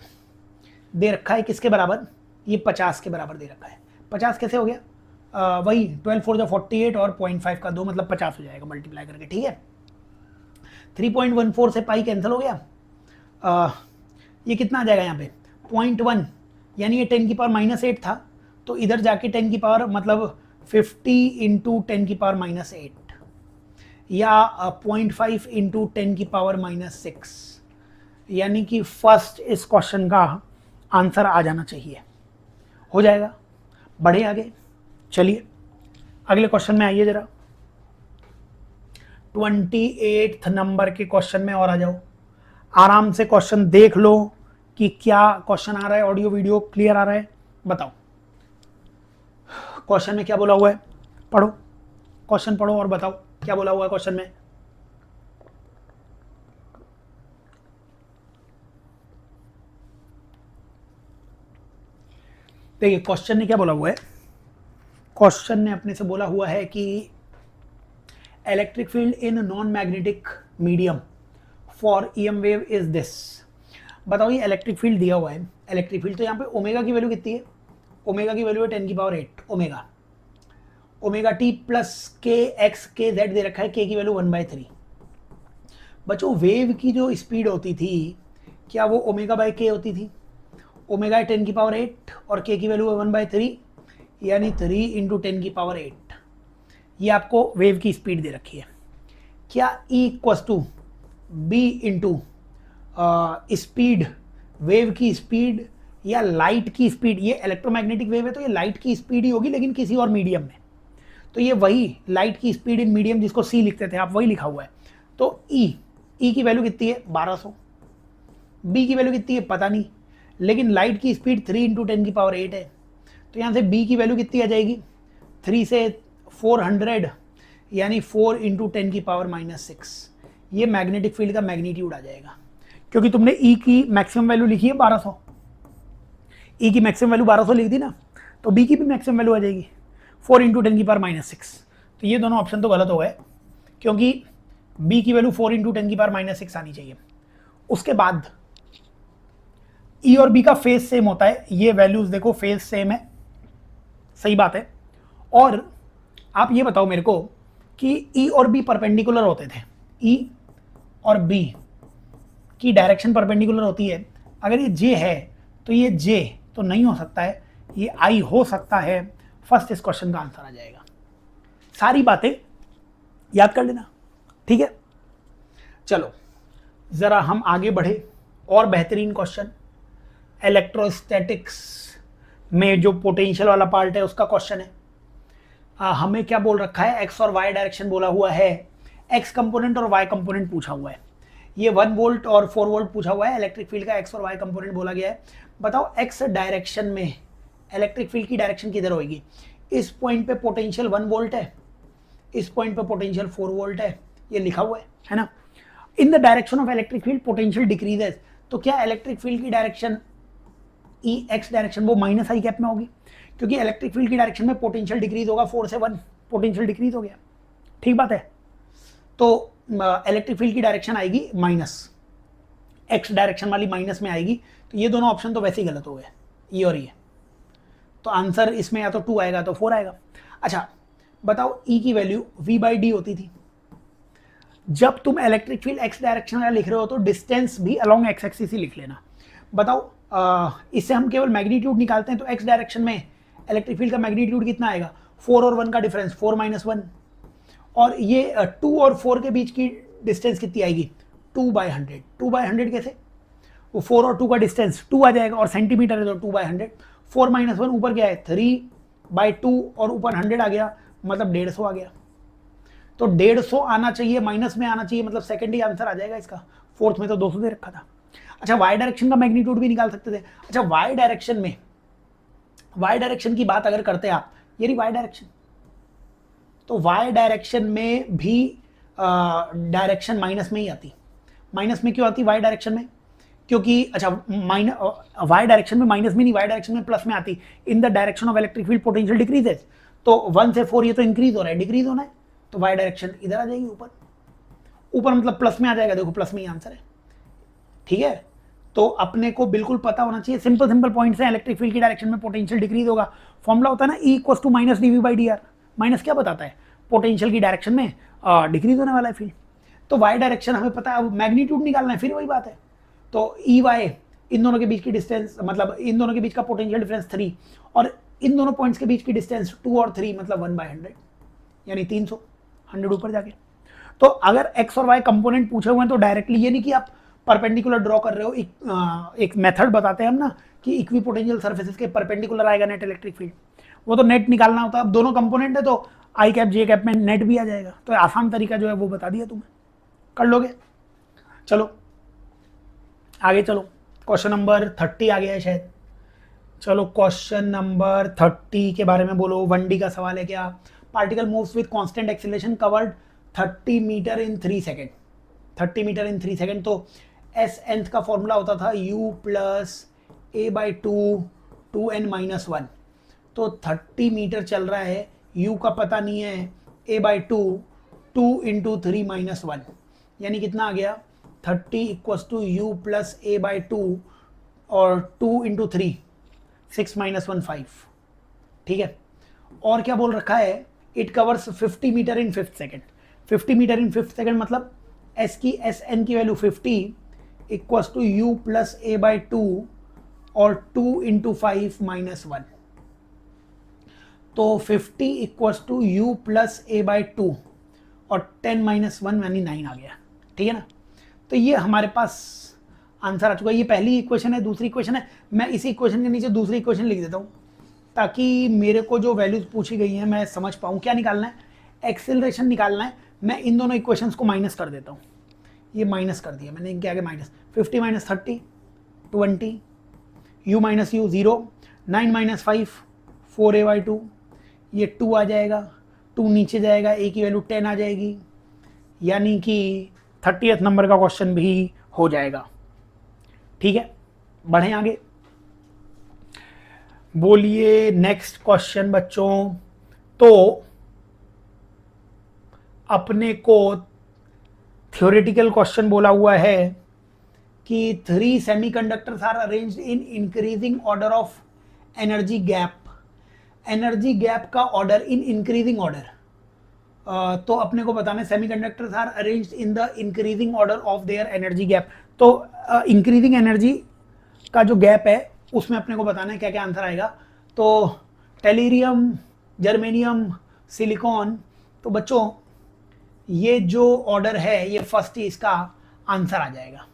दे रखा है किसके बराबर, ये 50 के बराबर दे रखा है। 50 कैसे हो गया, वही 12 4 48 और 0.5 का 2 मतलब 50 हो जाएगा मल्टीप्लाई करके। ठीक है, 3.14 से पाई कैंसिल हो गया, ये कितना आ जाएगा यहाँ पे 0.1, यानी ये 10⁻⁸ था, तो इधर जाके 10 मतलब 50 × 10⁻⁸, या 0.5 × 10⁻⁻6, यानी कि फर्स्ट इस क्वेश्चन का आंसर आ जाना चाहिए, हो जाएगा। बढ़े आगे, चलिए अगले क्वेश्चन में आइए जरा। 28th नंबर के क्वेश्चन में और आ जाओ, आराम से क्वेश्चन देख लो कि क्या क्वेश्चन आ रहा है, ऑडियो वीडियो क्लियर आ रहा है, बताओ क्वेश्चन में क्या बोला हुआ है, पढ़ो क्वेश्चन, पढ़ो और बताओ क्या बोला हुआ है क्वेश्चन में। देखिए क्वेश्चन ने क्या बोला हुआ है, क्वेश्चन ने अपने से बोला हुआ है कि electric field in non magnetic medium for EM wave is this. बताओ ये इलेक्ट्रिक फील्ड दिया हुआ है, इलेक्ट्रिक फील्ड तो यहाँ पे ओमेगा की वैल्यू कितनी है, ओमेगा की वैल्यू है 10⁸ ओमेगा, ओमेगा टी प्लस के एक्स के जेड दे रखा है, के की वैल्यू 1/3। बच्चों वेव की जो स्पीड होती थी क्या वो ओमेगा बाई के होती थी, ओमेगा है 10⁸ और के की वैल्यू है 1/3 यानी 3 × 10⁸। ये आपको वेव की स्पीड दे रखी है। क्या E equals to B into speed, wave की स्पीड या लाइट की स्पीड, ये इलेक्ट्रोमैग्नेटिक वेव है तो ये लाइट की स्पीड ही होगी लेकिन किसी और मीडियम में, तो ये वही लाइट की स्पीड इन मीडियम जिसको C लिखते थे आप, वही लिखा हुआ है। तो E की वैल्यू कितनी है 1200, B की वैल्यू कितनी है पता नहीं, लेकिन लाइट की स्पीड 3 × 10⁸ है, तो यहाँ से B की वैल्यू कितनी आ जाएगी, 3 से 400 यानी 4 × 10⁻⁻6। ये मैग्नेटिक फील्ड का मैग्नीट्यूड आ जाएगा, क्योंकि तुमने E की मैक्सिमम वैल्यू लिखी है 1200, E की मैक्सिमम वैल्यू 1200 लिख दी ना, तो B की भी मैक्सिमम वैल्यू आ जाएगी 4 × 10⁻⁻6। तो ये दोनों ऑप्शन तो गलत हो गए, क्योंकि B की वैल्यू 4 × 10⁻⁻6 आनी चाहिए। उसके बाद E और B का फेज सेम होता है, ये वैल्यूज देखो फेज सेम है, सही बात है। और आप ये बताओ मेरे को कि E और B परपेंडिकुलर होते थे, E और B की डायरेक्शन परपेंडिकुलर होती है, अगर ये J है तो ये J तो नहीं हो सकता है, ये I हो सकता है, फर्स्ट इस क्वेश्चन का आंसर आ जाएगा। सारी बातें याद कर लेना, ठीक है। चलो जरा हम आगे बढ़े, और बेहतरीन क्वेश्चन इलेक्ट्रोस्टैटिक्स में जो पोटेंशियल वाला पार्ट है उसका क्वेश्चन है। हमें क्या बोल रखा है, एक्स और वाई डायरेक्शन बोला हुआ है, एक्स कंपोनेंट और वाई कंपोनेंट पूछा हुआ है, ये 1 वोल्ट और 4 वोल्ट पूछा हुआ है, इलेक्ट्रिक फील्ड का एक्स और वाई कंपोनेंट बोला गया है। बताओ एक्स डायरेक्शन में इलेक्ट्रिक फील्ड की डायरेक्शन किधर होगी, इस पॉइंट पे पोटेंशियल 1 वोल्ट है, इस पॉइंट पे पोटेंशियल 4 वोल्ट है, ये लिखा हुआ है ना। In the direction of electric field potential decreases, तो क्या इलेक्ट्रिक फील्ड की डायरेक्शन ई एक्स डायरेक्शन वो माइनस आई कैप में होगी, क्योंकि इलेक्ट्रिक फील्ड की डायरेक्शन में पोटेंशियल डिक्रीज होगा, 4 से 1 पोटेंशियल डिक्रीज हो गया, ठीक बात है। तो इलेक्ट्रिक फील्ड की डायरेक्शन आएगी माइनस, एक्स डायरेक्शन वाली माइनस में आएगी, तो ये दोनों ऑप्शन तो वैसे ही गलत हो गए, ये और ये, तो आंसर इसमें या तो 2 आएगा तो 4 आएगा। अच्छा बताओ ई की वैल्यू v/d होती थी, जब तुम इलेक्ट्रिक फील्ड एक्स डायरेक्शन वाला लिख रहे हो तो डिस्टेंस भी अलोंग एक्स एक्सिस ही लिख लेना। बताओ इससे हम केवल मैग्नीट्यूड निकालते हैं, तो एक्स डायरेक्शन में इलेक्ट्रिक फील्ड का मैग्नीट्यूड कितना आएगा, 4 और 1 का डिफरेंस 4 - 1, और ये 2 और 4 के बीच की डिस्टेंस कितनी आएगी 2/100। 2/100 कैसे, वो 4 और 2 का डिस्टेंस 2 आ जाएगा, और सेंटीमीटर है तो 2/100, 4 - 1 ऊपर क्या है 3/2 और ऊपर 100 आ गया, मतलब 150 आ गया। तो 150 आना चाहिए, माइनस में आना चाहिए, मतलब सेकंड ही आंसर आ जाएगा इसका, फोर्थ में तो 200 दे रखा था। अच्छा वाई डायरेक्शन का मैग्नीट्यूड भी निकाल सकते थे। अच्छा वाई डायरेक्शन में, वाई डायरेक्शन की बात अगर करते हैं आप, ये रही वाई डायरेक्शन, तो वाई डायरेक्शन में भी डायरेक्शन माइनस में ही आती। माइनस में क्यों आती वाई डायरेक्शन में, क्योंकि अच्छा वाई डायरेक्शन में माइनस में नहीं, वाई डायरेक्शन में प्लस में आती। In the direction of electric field potential decreases, तो 1 से 4 ये तो इंक्रीज हो रहा है, डिक्रीज होना है, तो वाई डायरेक्शन इधर आ जाएगी ऊपर, ऊपर मतलब प्लस में आ जाएगा, देखो प्लस में ही आंसर है, ठीक है। तो अपने को बिल्कुल पता होना चाहिए, सिंपल सिंपल पॉइंट्स हैं, इलेक्ट्रिक फील्ड की डायरेक्शन में पोटेंशियल डिक्रीज होगा, फॉर्मूला होता है ना E = -dv/dr। माइनस क्या बताता है, पोटेंशियल की डायरेक्शन में डिक्रीज होने वाला है फील्ड। तो वाई डायरेक्शन हमें पता है, अब मैग्नीट्यूड निकालना है, फिर वही बात है। तो EY इन दोनों के बीच की डिस्टेंस, मतलब इन दोनों के बीच का पोटेंशियल डिफरेंस 3, और इन दोनों पॉइंट्स के बीच की डिस्टेंस 2 और 3, मतलब 1/100 यानी 300, 100 ऊपर जाके। तो अगर एक्स और वाई कंपोनेंट पूछे हुए हैं तो डायरेक्टली ये नहीं कि आप परपेंडिकुलर ड्रॉ कर रहे हो, एक मेथड बताते हैं हम ना कि इक्विपोटेंशियल सरफेसेस के परपेंडिकुलर आएगा नेट इलेक्ट्रिक फील्ड, वो तो नेट निकालना होता है। अब दोनों कंपोनेंट है तो आई कैप जे कैप में नेट भी आ जाएगा। तो आसान तरीका जो है वो बता दिया तुम्हें, कर लोगे। चलो आगे चलो, क्वेश्चन नंबर 30 आ गया है शायद। चलो क्वेश्चन नंबर 30 के बारे में बोलो। 1D का सवाल है क्या? Particle moves with constant acceleration covered 30 metre in 3 second. 30 metre in 3 second. तो एस nth का फॉर्मूला होता था u plus A by two 2n-1। तो 30 मीटर चल रहा है, u का पता नहीं है, a बाई टू 2 इंटू 3-1, यानी कितना आ गया 30 equals to U plus A by two और 2 इंटू 3 6-1 5। ठीक है। और क्या बोल रखा है? It covers 50 metre in 5 second. 50 metre in 5 second मतलब एस एन की value 50 equals to U plus A by two और 2 इंटू 5-1। तो 50 equals to U plus A by two और 10-1 यानी 9 आ गया। ठीक है ना। तो ये हमारे पास आंसर आ चुका है। ये पहली इक्वेशन है। दूसरी इक्वेशन है, मैं इसी इक्वेशन के नीचे दूसरी इक्वेशन लिख देता हूँ ताकि मेरे को जो वैल्यूज पूछी गई हैं मैं समझ पाऊँ। क्या निकालना है? एक्सेलरेशन निकालना है। मैं इन दोनों इक्वेशंस को माइनस कर देता हूँ। ये माइनस कर दिया मैंने, इनके आगे minus. 50 minus 30 20, u minus you 0, 9 minus 5 4a by 2, ये 2 आ जाएगा, 2 नीचे जाएगा, a की वैल्यू 10 आ जाएगी, यानी कि 30th नंबर का क्वेश्चन भी हो जाएगा। ठीक है, बढ़ें आगे। बोलिए नेक्स्ट क्वेश्चन बच्चों। तो अपने को थ्योरेटिकल क्वेश्चन बोला हुआ है कि 3 semiconductors are arranged in increasing order of energy gap. Energy gap का ऑर्डर इन इंक्रीजिंग ऑर्डर। तो अपने को बताना है semiconductors are arranged in the increasing order of their energy gap. तो इंक्रीजिंग एनर्जी का जो गैप है उसमें अपने को बताना है क्या क्या आंसर आएगा। तो टेलीरियम, जर्मेनियम, सिलिकॉन। तो बच्चों ये जो ऑर्डर है ये फर्स्ट ही इसका आंसर आ जाएगा।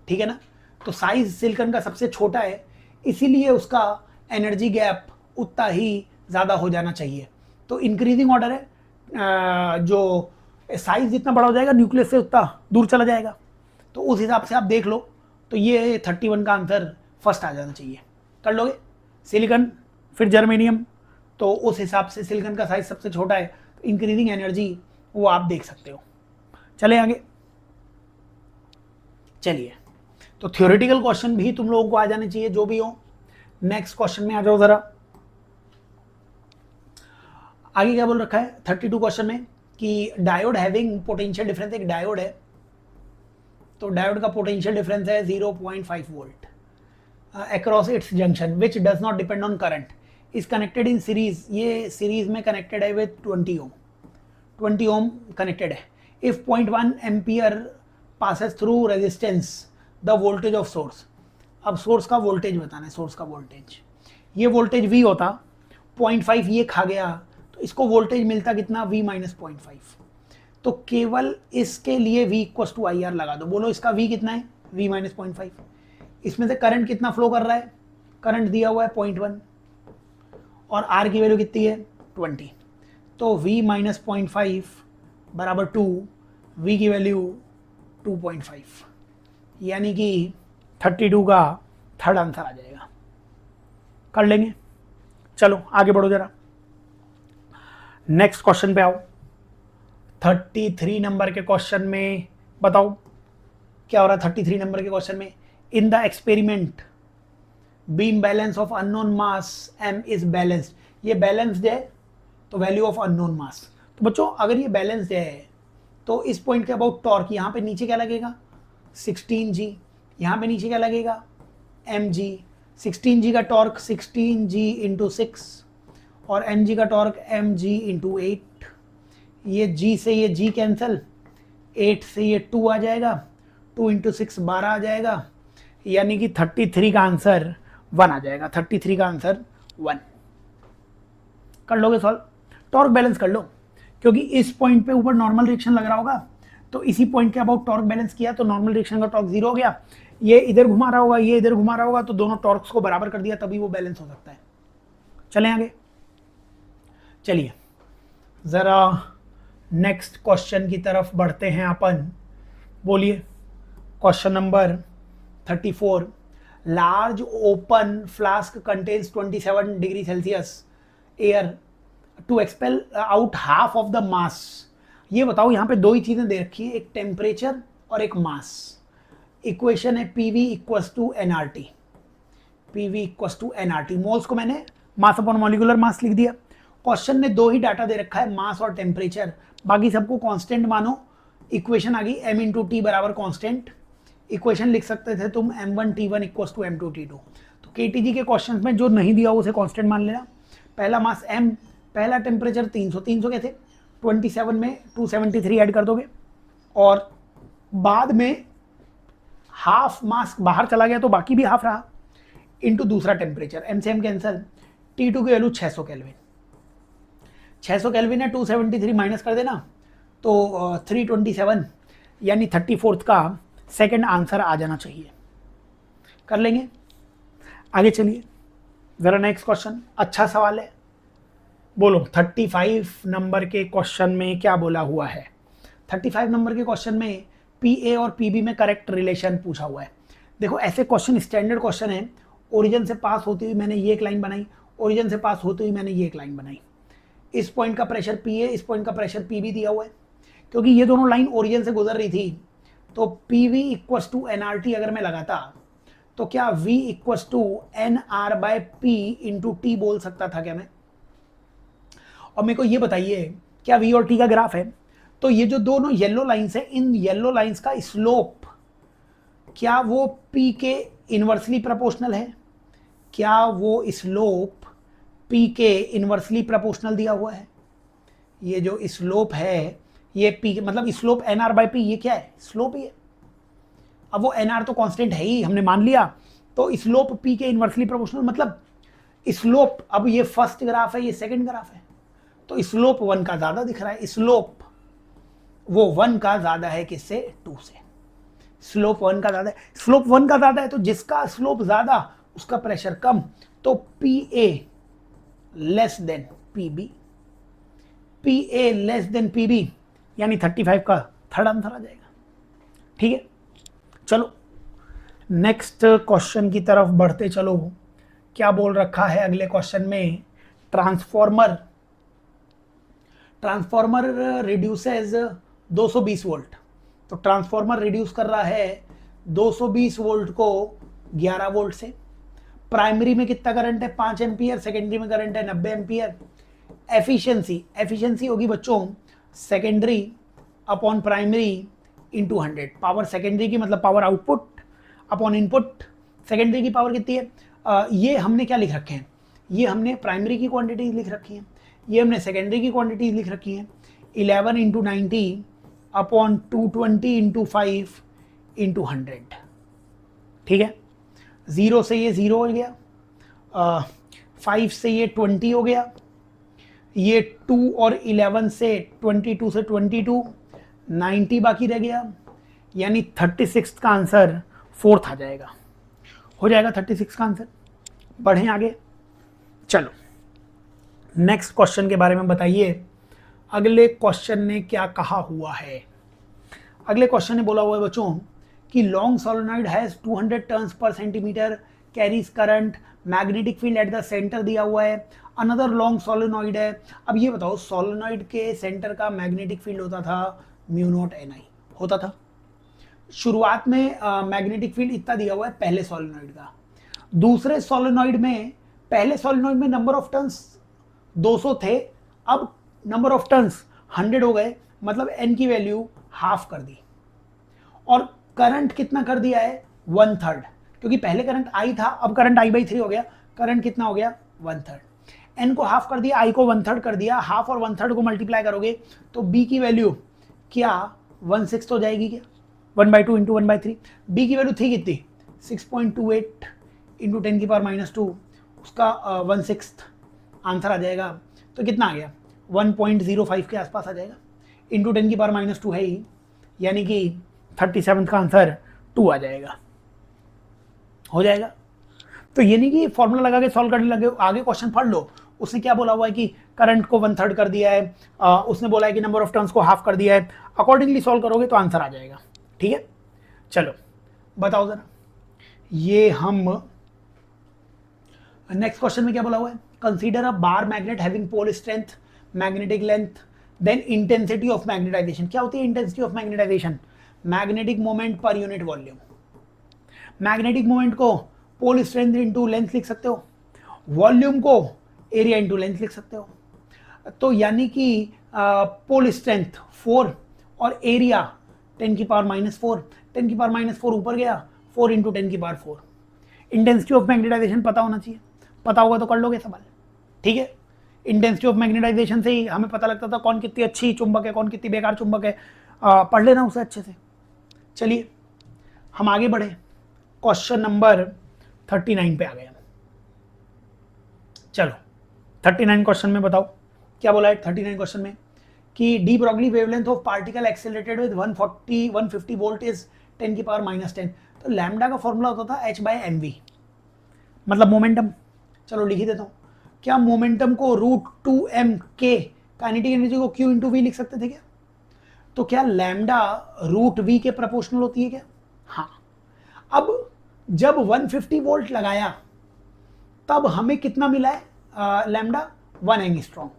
ठीक है ना। तो साइज सिलिकॉन का सबसे छोटा है, इसीलिए उसका एनर्जी गैप उतना ही ज़्यादा हो जाना चाहिए। तो इंक्रीजिंग ऑर्डर है, जो साइज जितना बड़ा हो जाएगा न्यूक्लियस से उतना दूर चला जाएगा। तो उस हिसाब से आप देख लो। तो ये 31 का आंसर फर्स्ट आ जाना चाहिए। कर लोगे? सिलिकॉन फिर जर्मेनियम, तो उस हिसाब से सिलिकॉन का साइज सबसे छोटा है, तो इंक्रीजिंग एनर्जी वो आप देख सकते हो। चले आगे। चलिए, तो थ्योरेटिकल क्वेश्चन भी तुम लोगों को आ जाने चाहिए जो भी हो। नेक्स्ट क्वेश्चन में आ जाओ जरा। आगे क्या बोल रखा है 32 क्वेश्चन में कि डायोड हैविंग पोटेंशियल डिफरेंस, एक डायोड है, तो डायोड का पोटेंशियल डिफरेंस है 0.5 volt across its junction which does not depend on current, is connected in series. ये सीरीज में कनेक्टेड है विद 20 ओम, 20 ओम कनेक्टेड है। If 0.1 ampere passes through resistance the voltage of source. अब सोर्स का वोल्टेज बताना है, सोर्स का वोल्टेज। ये वोल्टेज V होता, 0.5 ये खा गया, तो इसको वोल्टेज मिलता कितना? V minus 0.5। तो केवल इसके लिए V इक्वल्स टू IR लगा दो। बोलो इसका V कितना है? V minus 0.5। इसमें से करंट कितना फ्लो कर रहा है? करंट दिया हुआ है 0.1 और R की वैल्यू कितनी है? 20। तो V माइनस 0.5 बराबर 2, V की वैल्यू 2.5, यानी कि 32 का थर्ड आंसर आ जाएगा। कर लेंगे। चलो आगे बढ़ो जरा, नेक्स्ट क्वेश्चन पे आओ। 33 नंबर के क्वेश्चन में बताओ क्या हो रहा है। 33 नंबर के क्वेश्चन में, in the experiment beam balance of unknown mass m is balanced. ये बैलेंस्ड है तो वैल्यू ऑफ अननोन मास। तो बच्चों अगर ये बैलेंस्ड है तो इस पॉइंट के अबाउट टॉर्क, यहाँ पे नीचे क्या लगेगा? 16G। यहाँ पे नीचे क्या लगेगा? mg। 16G का टॉर्क 16G इंटू 6 और mg का टॉर्क mg इंटू 8। ये g से ये g कैंसिल, 8 से ये 2 आ जाएगा, 2 इंटू 6 12 आ जाएगा, यानी कि 33 का आंसर 1 आ जाएगा। 33 का आंसर 1। कर लोगे सॉल्व? टॉर्क बैलेंस कर लो, क्योंकि इस पॉइंट पे ऊपर नॉर्मल रिएक्शन लग रहा होगा, तो इसी पॉइंट के अबाउट टॉर्क बैलेंस किया तो नॉर्मल रिएक्शन का टॉर्क 0 हो गया। ये इधर घुमा रहा होगा, ये इधर घुमा रहा होगा, तो दोनों टॉर्क्स को बराबर कर दिया, तभी वो बैलेंस हो सकता है। चलें आगे। चलिए ज़रा नेक्स्ट क्वेश्चन की तरफ बढ़ते हैं अपन। बोलिए question number 34। Large open flask contains 27 degree Celsius air to expel out half of the mass. ये बताओ, यहाँ पे दो ही चीज़ें दे रखी है, एक टेम्परेचर और एक मास। इक्वेशन है PV equals to NRT. PV equals to NRT, moles को मैंने मास अपॉन मॉलिक्यूलर मास लिख दिया। क्वेश्चन ने दो ही डाटा दे रखा है, मास और टेम्परेचर, बाकी सबको कांस्टेंट मानो। इक्वेशन आ गई m इंटू टी बराबर कांस्टेंट। इक्वेशन लिख सकते थे तुम m1t1 इक्वल्स टू m2t2। तो केटीजी के क्वेश्चन में जो नहीं दिया उसे कांस्टेंट मान लेना। पहला मास m, पहला टेम्परेचर 300 कैसे, 27 में 273 ऐड कर दोगे, और बाद में हाफ मास बाहर चला गया तो बाकी भी हाफ रहा, इनटू दूसरा टेम्परेचर, m से m कैंसल, T2 की वैल्यू 600 केल्विन। 600 केल्विन है, 273 माइनस कर देना तो 327 यानी 34th का सेकंड आंसर आ जाना चाहिए। कर लेंगे, आगे चलिए जरा नेक्स्ट क्वेश्चन। अच्छा सवाल है, बोलो 35 नंबर के क्वेश्चन में क्या बोला हुआ है। 35 नंबर के क्वेश्चन में पी और पीबी में करेक्ट रिलेशन पूछा हुआ है। देखो ऐसे क्वेश्चन स्टैंडर्ड क्वेश्चन है, ओरिजिन से पास होती हुई मैंने ये एक लाइन बनाई, ओरिजिन से पास होती हुई मैंने ये एक लाइन बनाई। इस पॉइंट का प्रेशर पी ए, इस पॉइंट का प्रेशर पी बी दिया हुआ है। क्योंकि ये दोनों लाइन ओरिजिन से गुजर रही थी तो P V equals to N R T अगर मैं लगाता तो क्या v equals to N R by P into T बोल सकता था क्या मैं। और मेरे को ये बताइए, क्या v और t का ग्राफ है तो ये जो दोनों येलो लाइंस है, इन येलो लाइंस का स्लोप क्या वो p के इनवर्सली प्रोपोर्शनल है। क्या वो स्लोप p के इनवर्सली प्रोपोर्शनल दिया हुआ है। ये जो स्लोप है ये p, मतलब slope N R by P, ये क्या है, स्लोप ही है। अब वो एन आर तो कांस्टेंट है ही, हमने मान लिया, तो स्लोप p के इनवर्सली प्रोपोर्शनल, मतलब स्लोप, अब ये फर्स्ट ग्राफ है ये सेकंड ग्राफ है तो स्लोप 1 का ज्यादा दिख रहा है। स्लोप वो 1 का ज्यादा है किससे, 2 से। स्लोप 1 का ज्यादा है, स्लोप 1 का ज्यादा है तो जिसका स्लोप ज्यादा उसका प्रेशर कम, तो P A less than P B, P A less than P B, यानी 35 का थर्ड आंसर आ जाएगा। ठीक है, चलो नेक्स्ट क्वेश्चन की तरफ बढ़ते चलो। क्या बोल रखा है अगले क्वेश्चन में, ट्रांसफॉर्मर रिड्यूसेस 220 वोल्ट। तो ट्रांसफॉर्मर रिड्यूस कर रहा है 220 वोल्ट को 11 वोल्ट से। प्राइमरी में कितना करंट है, 5 एम्पियर, सेकेंडरी में करंट है 90 एम्पियर। एफिशिएंसी होगी बच्चों secondary upon primary into 100। Power secondary की मतलब power output upon input. Secondary की पावर कितनी है, ये हमने क्या लिख रखे हैं, ये हमने प्राइमरी की क्वांटिटीज लिख रखी हैं, ये हमने सेकेंडरी की क्वांटिटीज लिख रखी हैं। 11 इंटू 90 अपॉन 220 इंटू 5 इंटू 100। ठीक है, 0 से ये 0 हो गया, 5 से ये 20 हो गया, ये 2 और 11 से 22 से 22, 90 बाकी रह गया, यानी 36 का आंसर 4th आ जाएगा। हो जाएगा 36 का आंसर। बढ़ें आगे, चलो नेक्स्ट क्वेश्चन के बारे में बताइए। अगले क्वेश्चन ने क्या कहा हुआ है। अगले क्वेश्चन ने बोला हुआ है बच्चों कि long solenoid has 200 turns per centimetre, carries current, magnetic field at the centre दिया हुआ है। अनदर लॉन्ग सोलेनॉइड है। अब ये बताओ, सोलेनॉइड के सेंटर का मैग्नेटिक फील्ड होता था μ0 Ni होता था। शुरुआत में मैग्नेटिक फील्ड इतना दिया हुआ है पहले सोलेनॉइड का। दूसरे सोलेनॉइड में, पहले सोलेनॉइड में नंबर ऑफ टर्न्स 200 थे, अब नंबर ऑफ टर्न्स 100 हो गए, मतलब n की वैल्यू हाफ कर दी। और करंट कितना कर दिया है, 1/3, क्योंकि पहले करंट I था, अब करंट I/3 हो गया। करंट कितना हो गया, 1/3। n को हाफ कर दिया, I को 1/3 कर दिया। हाफ और 1/3 को मल्टीप्लाई करोगे तो b की वैल्यू क्या 1/6 हो जाएगी क्या, 1/2 इंटू 1/3। b की वैल्यू थी कितनी, 6.28 इंटू 10 की पावर -2, उसका 1/6 आंसर आ जाएगा। तो कितना आ गया, 1.05 के आसपास आ जाएगा। इंटू 10 की पावर -2 है ही, यानी कि 37 का आंसर 2 आ जाएगा। हो जाएगा। तो ये नहीं कि फॉर्मूला लगा के सॉल्व करने लगे, आगे क्वेश्चन पढ़ लो उसने क्या बोला हुआ है कि करंट को 1/3 कर दिया है, उसने बोला है कि नंबर ऑफ टर्न्स को हाफ कर दिया है। अकॉर्डिंगली सॉल्व करोगे तो आंसर आ जाएगा। ठीक है, चलो बताओ जरा। ये हम नेक्स्ट क्वेश्चन में क्या बोला हुआ है, consider a bar magnet having pole strength, magnetic length, then intensity of magnetization. क्या होती है intensity of magnetization? Magnetic moment per unit volume. Magnetic moment को पोल स्ट्रेंथ इंटू लेंथ लिख सकते हो, वॉल्यूम को एरिया इंटू लेंथ लिख सकते हो। तो यानी कि पोल स्ट्रेंथ 4 और एरिया 10⁻⁻4, 10⁻⁻4 ऊपर गया, 4 इंटू 10⁻⁴। इंटेंसिटी ऑफ मैग्नेटाइजेशन पता होना चाहिए, पता होगा तो कर लोगे सवाल। ठीक है, इंटेंसिटी ऑफ मैग्नेटाइजेशन से ही हमें पता लगता था कौन कितनी अच्छी चुंबक है, कौन कितनी बेकार चुंबक है। पढ़ लेना उसे अच्छे से। चलिए हम आगे बढ़े, क्वेश्चन नंबर 39 पे आ गए। चलो 39 क्वेश्चन में बताओ क्या बोला है 39 क्वेश्चन में कि de Broglie wavelength of particle accelerated with 150 volt is 10⁻⁻10। तो लैम्डा का फॉर्मूला होता था h/mv, मतलब मोमेंटम। चलो लिख ही देता हूँ। क्या मोमेंटम को √2m के काइनेटिक एनर्जी को q इंटू वी लिख सकते थे क्या? तो क्या लैम्डा √v के प्रोपोर्शनल होती है क्या? हाँ। अब जब 150 वोल्ट लगाया तब हमें कितना मिला है लैम्डा 1 एंगस्ट्रॉम।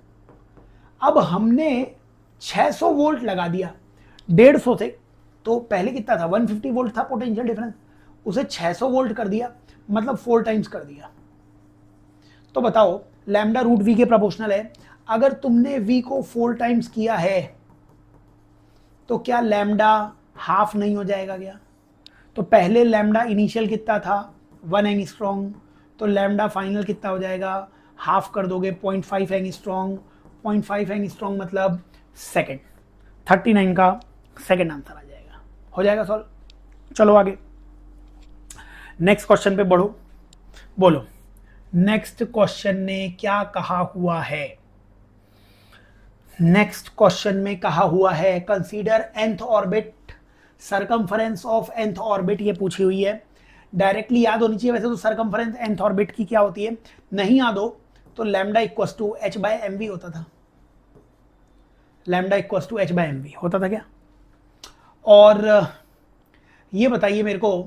अब हमने 600 वोल्ट लगा दिया 150 से, तो पहले कितना था 150 वोल्ट था पोटेंशियल डिफरेंस, उसे 600 वोल्ट कर दिया, मतलब 4 टाइम्स कर दिया। तो बताओ लैम्डा √v के प्रोपोर्शनल है। अगर तुमने v को 4 टाइम्स किया है तो क्या लैम्डा हाफ नहीं हो जाएगा क्या? तो पहले लैम्डा इनिशियल कितना था 1 एंगस्ट्रॉम, तो लैम्डा फाइनल कितना हो जाएगा, हाफ कर दोगे 0.5 एंगस्ट्रॉम, 0.5 एंगस्ट्रॉम मतलब सेकेंड। 39 का सेकेंड आंसर आ जाएगा। हो जाएगा सॉल्व। चलो आगे नेक्स्ट क्वेश्चन पे बढ़ो। बोलो नेक्स्ट क्वेश्चन ने क्या कहा हुआ है? नेक्स्ट क्वेश्चन में कहा हुआ है consider nth orbit, circumference of nth orbit, ये पूछी हुई है। डायरेक्टली याद होनी चाहिए वैसे तो सरकमफरेंस nth ऑर्बिट की क्या होती है, नहीं याद हो तो लैम्डा इक्वल्स टू h/mv होता था। लैम्डा इक्वल्स टू h/mv होता था क्या? और ये बताइए मेरे को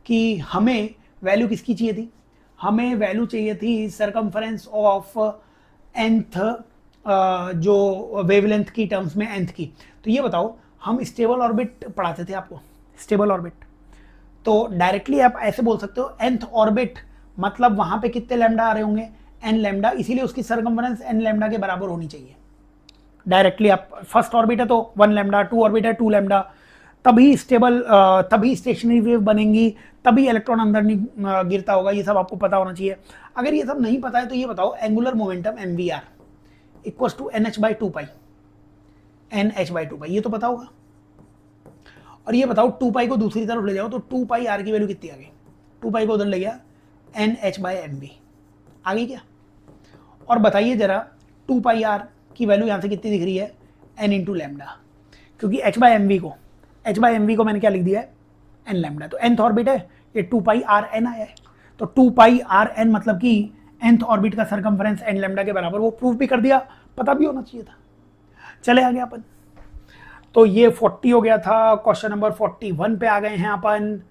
कि हमें वैल्यू किसकी चाहिए थी? हमें वैल्यू चाहिए थी सरकमफरेंस ऑफ nth, जो वेवलेंथ की टर्म्स में nth की। तो ये बताओ, हम स्टेबल ऑर्बिट पढ़ाते थे आपको, स्टेबल ऑर्बिट, तो डायरेक्टली आप ऐसे बोल सकते हो nth ऑर्बिट मतलब वहां पे कितने लैम्डा आ रहे होंगे, n लैम्डा, इसीलिए उसकी सरकमफरेंस n लैम्डा के बराबर होनी चाहिए। डायरेक्टली आप फर्स्ट ऑर्बिट है तो 1 लैम्डा, 2 ऑर्बिट है 2 लैम्डा, तभी स्टेबल, तभी स्टेशनरी वेव बनेंगी, तभी इलेक्ट्रॉन अंदर नहीं गिरता होगा। ये सब आपको पता होना चाहिए। अगर ये सब नहीं पता है तो ये बताओ angular momentum mvr equals to nh/2π, nh/2π, ये तो पता होगा। और ये बताओ 2π को दूसरी तरफ ले जाओ तो 2πr की वैल्यू कितनी आ गई? 2π को उधर ले गया, nh/mv आ गई क्या? और बताइए जरा 2πr की वैल्यू यहाँ से कितनी दिख रही है, n इंटू लैम्डा, क्योंकि h/mv को मैंने क्या लिख दिया है, n लैम्डा। तो nth ऑर्बिट है, ये 2πrn आया है, तो 2πrn मतलब कि nth ऑर्बिट का सरकमफरेंस n लैम्डा के बराबर। वो प्रूफ भी कर दिया, पता भी होना चाहिए था। चले आगे अपन। तो ये 40 हो गया था। क्वेश्चन नंबर 41 पे आ गए हैं अपन।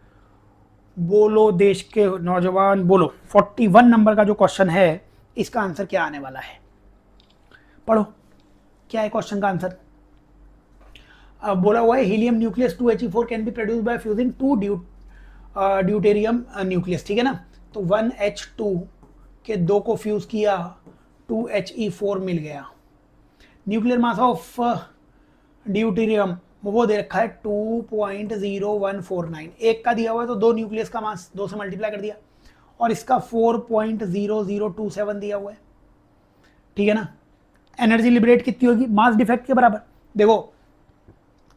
बोलो देश के नौजवान, बोलो 41 नंबर का जो क्वेश्चन है इसका आंसर क्या आने वाला है? पढ़ो क्या है क्वेश्चन का आंसर। बोला हुआ है helium nucleus 2He4 can be produce by fusing 2 deuterium nucleus. ठीक है ना, तो 1H2 के 2 को फ्यूज किया, 2He4 मिल गया। न्यूक्लियर मास ऑफ ड्यूटेरियम वो दे रखा है 2.0149, एक का दिया हुआ है तो 2 न्यूक्लियस का मास 2 से मल्टीप्लाई कर दिया, और इसका 4.0027 दिया हुआ है। ठीक है ना, एनर्जी लिबरेट कितनी होगी, मास डिफेक्ट के बराबर। देखो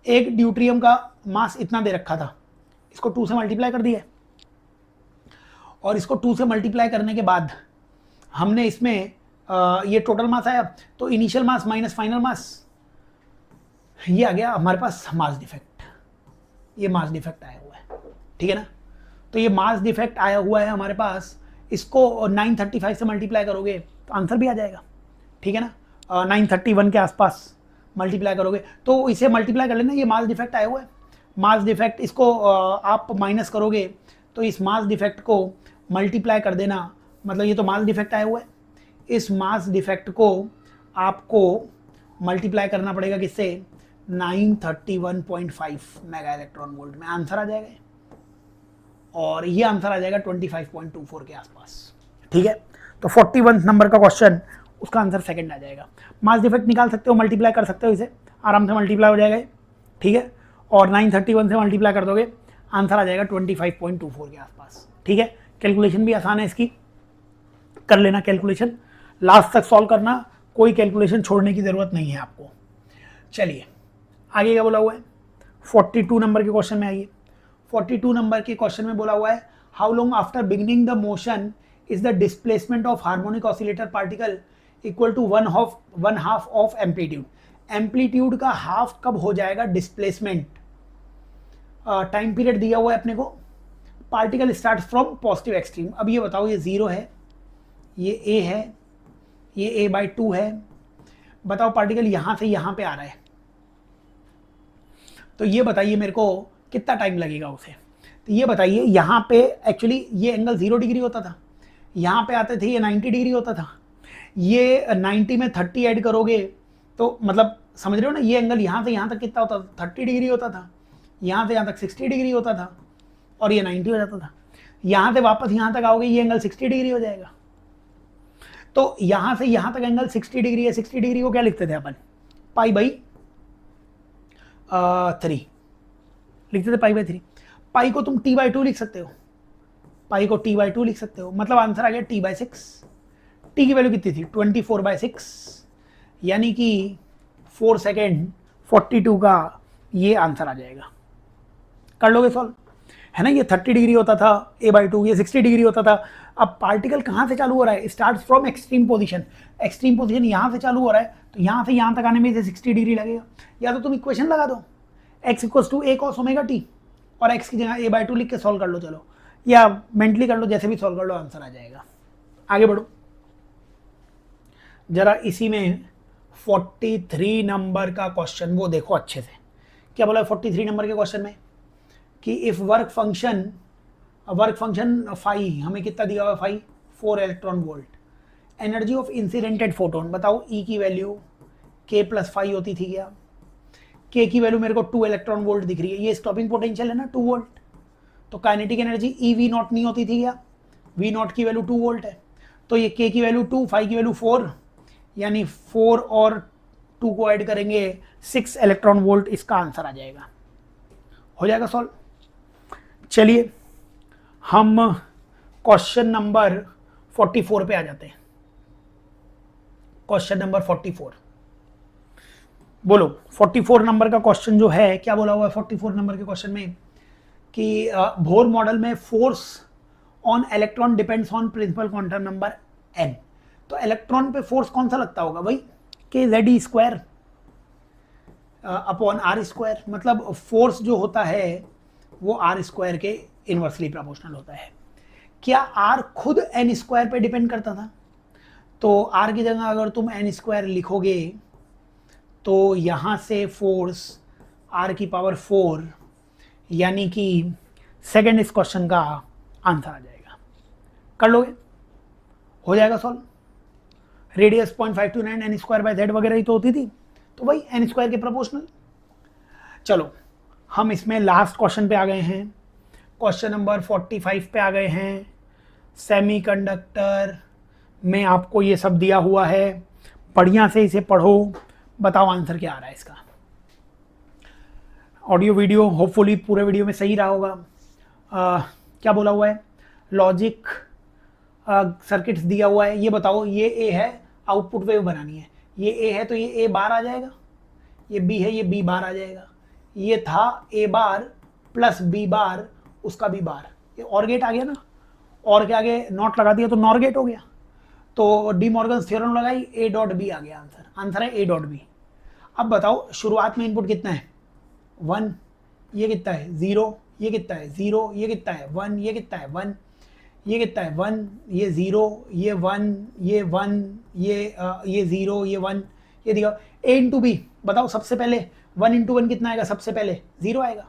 एक ड्यूटेरियम का मास इतना दे रखा था, इसको 2 से मल्टीप्लाई कर दिया, और इसको 2 से मल्टीप्लाई करने के बाद हमने इसमें ये टोटल मास आया, तो इनिशियल मास माइनस फाइनल मास, ये आ गया हमारे पास मास डिफेक्ट। ये मास डिफेक्ट आया हुआ है। ठीक है ना, तो ये मास डिफेक्ट आया हुआ है हमारे पास, इसको 935 से मल्टीप्लाई करोगे तो आंसर भी आ जाएगा, ठीक है ना। 931 के आसपास मल्टीप्लाई करोगे तो इसे मल्टीप्लाई कर लेना, ये मास डिफेक्ट आया हुआ है। मास डिफेक्ट इसको आप माइनस करोगे तो इस मास डिफेक्ट को मल्टीप्लाई कर देना, मतलब ये तो मास डिफेक्ट आया हुआ है, इस मास डिफेक्ट को आपको मल्टीप्लाई करना पड़ेगा किससे, 931.5 मेगा इलेक्ट्रॉन वोल्ट में आंसर आ जाएगा, और ये आंसर आ जाएगा 25.24 के आसपास, ठीक है। तो 41 नंबर का क्वेश्चन, उसका आंसर सेकंड आ जाएगा। मास डिफेक्ट निकाल सकते हो, मल्टीप्लाई कर सकते हो, इसे आराम से मल्टीप्लाई हो जाएगा, ठीक है। और 931 से मल्टीप्लाई कर दोगे आंसर आ जाएगा 25.24 के आसपास, ठीक है। कैलकुलेशन भी आसान है इसकी, कर लेना कैलकुलेशन, लास्ट तक सॉल्व करना, कोई कैलकुलेशन छोड़ने की जरूरत नहीं है आपको। चलिए आगे क्या बोला हुआ है, 42 नंबर के क्वेश्चन में आइए। 42 नंबर के क्वेश्चन में बोला हुआ है, how long after beginning the motion is the displacement of harmonic oscillator particle equal to one half of amplitude. Amplitude का हाफ कब हो जाएगा डिस्प्लेसमेंट, टाइम पीरियड दिया हुआ है अपने को, particle start from positive extreme. अब ये बताओ, ये 0 है, ये a है, ये a/2 है, बताओ पार्टिकल यहां से यहां पे आ रहा है, तो ये बताइए मेरे को कितना टाइम लगेगा उसे। तो ये बताइए, यहाँ पे एक्चुअली ये एंगल 0 डिग्री होता था, यहाँ पे आते थे ये 90 डिग्री होता था, ये 90 में 30 ऐड करोगे तो मतलब समझ रहे हो ना, ये एंगल यहाँ से यहाँ तक कितना होता था, 30 डिग्री होता था, यहाँ से यहाँ तक 60 डिग्री होता था, और ये 90 हो जाता था। यहाँ से वापस यहाँ तक आओगे, ये एंगल 60 डिग्री हो जाएगा। तो यहाँ से यहाँ तक एंगल 60 डिग्री है, 60 डिग्री को क्या लिखते थे अपन, π/3 लिखते थे, π/3। पाई को तुम t/2 लिख सकते हो, पाई को t/2 लिख सकते हो, मतलब आंसर आ गया t/6। टी की वैल्यू कितनी थी, 24/6, यानी कि 4 सेकेंड 42 का ये आंसर आ जाएगा। कर लोगे सॉल्व, है ना। ये 30 डिग्री होता था a/2, ये 60 डिग्री होता था। अब पार्टिकल कहाँ से चालू हो रहा है, start from extreme position. Extreme position यहाँ से चालू हो रहा है, तो यहाँ से यहाँ तक आने में इसे 60 डिग्री लगेगा। या तो तुम इक्वेशन लगा दो, x = a cos ωt, और x की जगह a/2 लिख के सॉल्व कर लो, चलो, या मेंटली कर लो, जैसे भी सॉल्व कर लो, आंसर आ जाएगा। आगे बढ़ो जरा, इसी में 43 नंबर का क्वेश्चन वो देखो अच्छे से, क्या बोला है 43 नंबर के क्वेश्चन में, कि इफ वर्क फंक्शन फाई, हमें कितना दिया हुआ है phi, 4 electron volt, energy of incidented photon, बताओ ई की वैल्यू k+5 होती थी क्या, k की वैल्यू मेरे को 2 इलेक्ट्रॉन वोल्ट दिख रही है, ये स्टॉपिंग पोटेंशियल है ना 2 वोल्ट, तो काइनेटिक एनर्जी EV0 नहीं होती थी क्या, V0 की वैल्यू 2 वोल्ट है, तो ये k की वैल्यू 2, फाई की वैल्यू 4, यानी 4 और 2 को ऐड करेंगे 6 इलेक्ट्रॉन वोल्ट, इसका आंसर आ जाएगा। हो जाएगा सॉल्व। चलिए हम क्वेश्चन नंबर 44 पे आ जाते हैं। क्वेश्चन नंबर 44, बोलो 44 नंबर का क्वेश्चन जो है, क्या बोला हुआ है 44 नंबर के क्वेश्चन में, कि बोर मॉडल में force on electron depends on principal quantum number n। तो इलेक्ट्रॉन पे फोर्स कौन सा लगता होगा भाई, kZe² अपॉन r², मतलब फोर्स जो होता है वो r² के इनवर्सली प्रोपोर्शनल होता है। क्या r खुद n² पे डिपेंड करता था, तो r की जगह अगर तुम n² लिखोगे तो यहाँ से फोर्स r⁴, यानी कि सेकेंड इस क्वेश्चन का आंसर आ जाएगा। कर लोगे, हो जाएगा सॉल्व। रेडियस 0.529 n² वगैरह ही तो होती थी, तो भाई n² के प्रोपोर्शनल। चलो हम इसमें लास्ट क्वेश्चन पे आ गए हैं, क्वेश्चन नंबर 45 पे आ गए हैं। सेमीकंडक्टर में आपको ये सब दिया हुआ है, बढ़िया से इसे पढ़ो, बताओ आंसर क्या आ रहा है इसका। ऑडियो वीडियो होपफुली पूरे वीडियो में सही रहा होगा। क्या बोला हुआ है, लॉजिक सर्किट्स दिया हुआ है, ये बताओ, ये ए है, आउटपुट वेव बनानी है, ये ए है तो ये ए बार आ जाएगा, ये बी है, ये बी बार आ जाएगा, ये था ए बार प्लस बी बार, उसका बी बार, ये और गेट आ गया ना, और के आगे नॉट लगा दिया तो नॉर गेट हो गया, तो डी मॉर्गन्स थ्योरम लगाई, A.B आ गया आंसर, आंसर है A.B। अब बताओ शुरुआत में इनपुट कितना है 1, ये कितना है 0, ये कितना है 0, ये कितना है 1, ये कितना है 1, ये कितना है 1, ये 0, ये 1, ये 1, ये 0, ये 1, ये दिखाओ। A इंटू बी, बताओ सबसे पहले 1 इंटू 1 कितना आएगा, सबसे पहले 0 आएगा।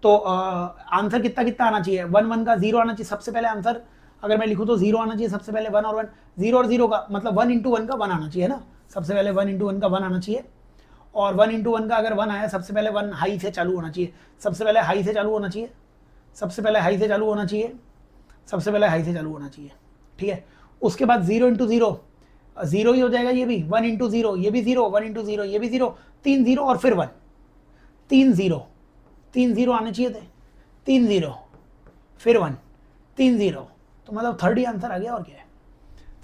तो आंसर कितना कितना आना चाहिए, 1 1 का 0 आना चाहिए सबसे पहले आंसर। अगर मैं लिखूँ तो 0 आना चाहिए सबसे पहले, 1 और 1, 0 और 0 का मतलब 1 इंटू 1 का 1 आना चाहिए ना, सबसे पहले 1 इंटू 1 का 1 आना चाहिए। और 1 इंटू 1 का अगर 1 आया, सबसे पहले 1 हाई से चालू होना चाहिए, सबसे पहले हाई से चालू होना चाहिए, सबसे पहले हाई से चालू होना चाहिए, सबसे पहले हाई से चालू होना चाहिए, ठीक है। उसके बाद 0 इंटू 0, 0 ही हो जाएगा ये भी, 1 इंटू 0 ये भी 0, 1 इंटू 0 ये भी 0, 3 0 और फिर 1, 3 0, 3 0 आने चाहिए थे, 3 0 फिर 1, 3 0, तो मतलब 30 आंसर आ गया और क्या है।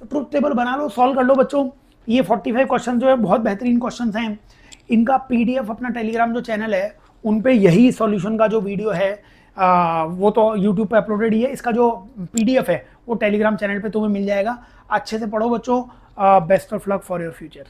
तो ट्रुथ टेबल बना लो, सॉल्व कर लो बच्चों। ये 45 क्वेश्चन जो है बहुत बेहतरीन क्वेश्चन हैं। इनका PDF अपना टेलीग्राम जो चैनल है उन पे यही सॉल्यूशन का जो वीडियो है वो तो यूट्यूब पे अपलोडेड ही है, इसका जो PDF है वो टेलीग्राम चैनल पे तुम्हें मिल जाएगा। अच्छे से पढ़ो बच्चों, best of luck for your future.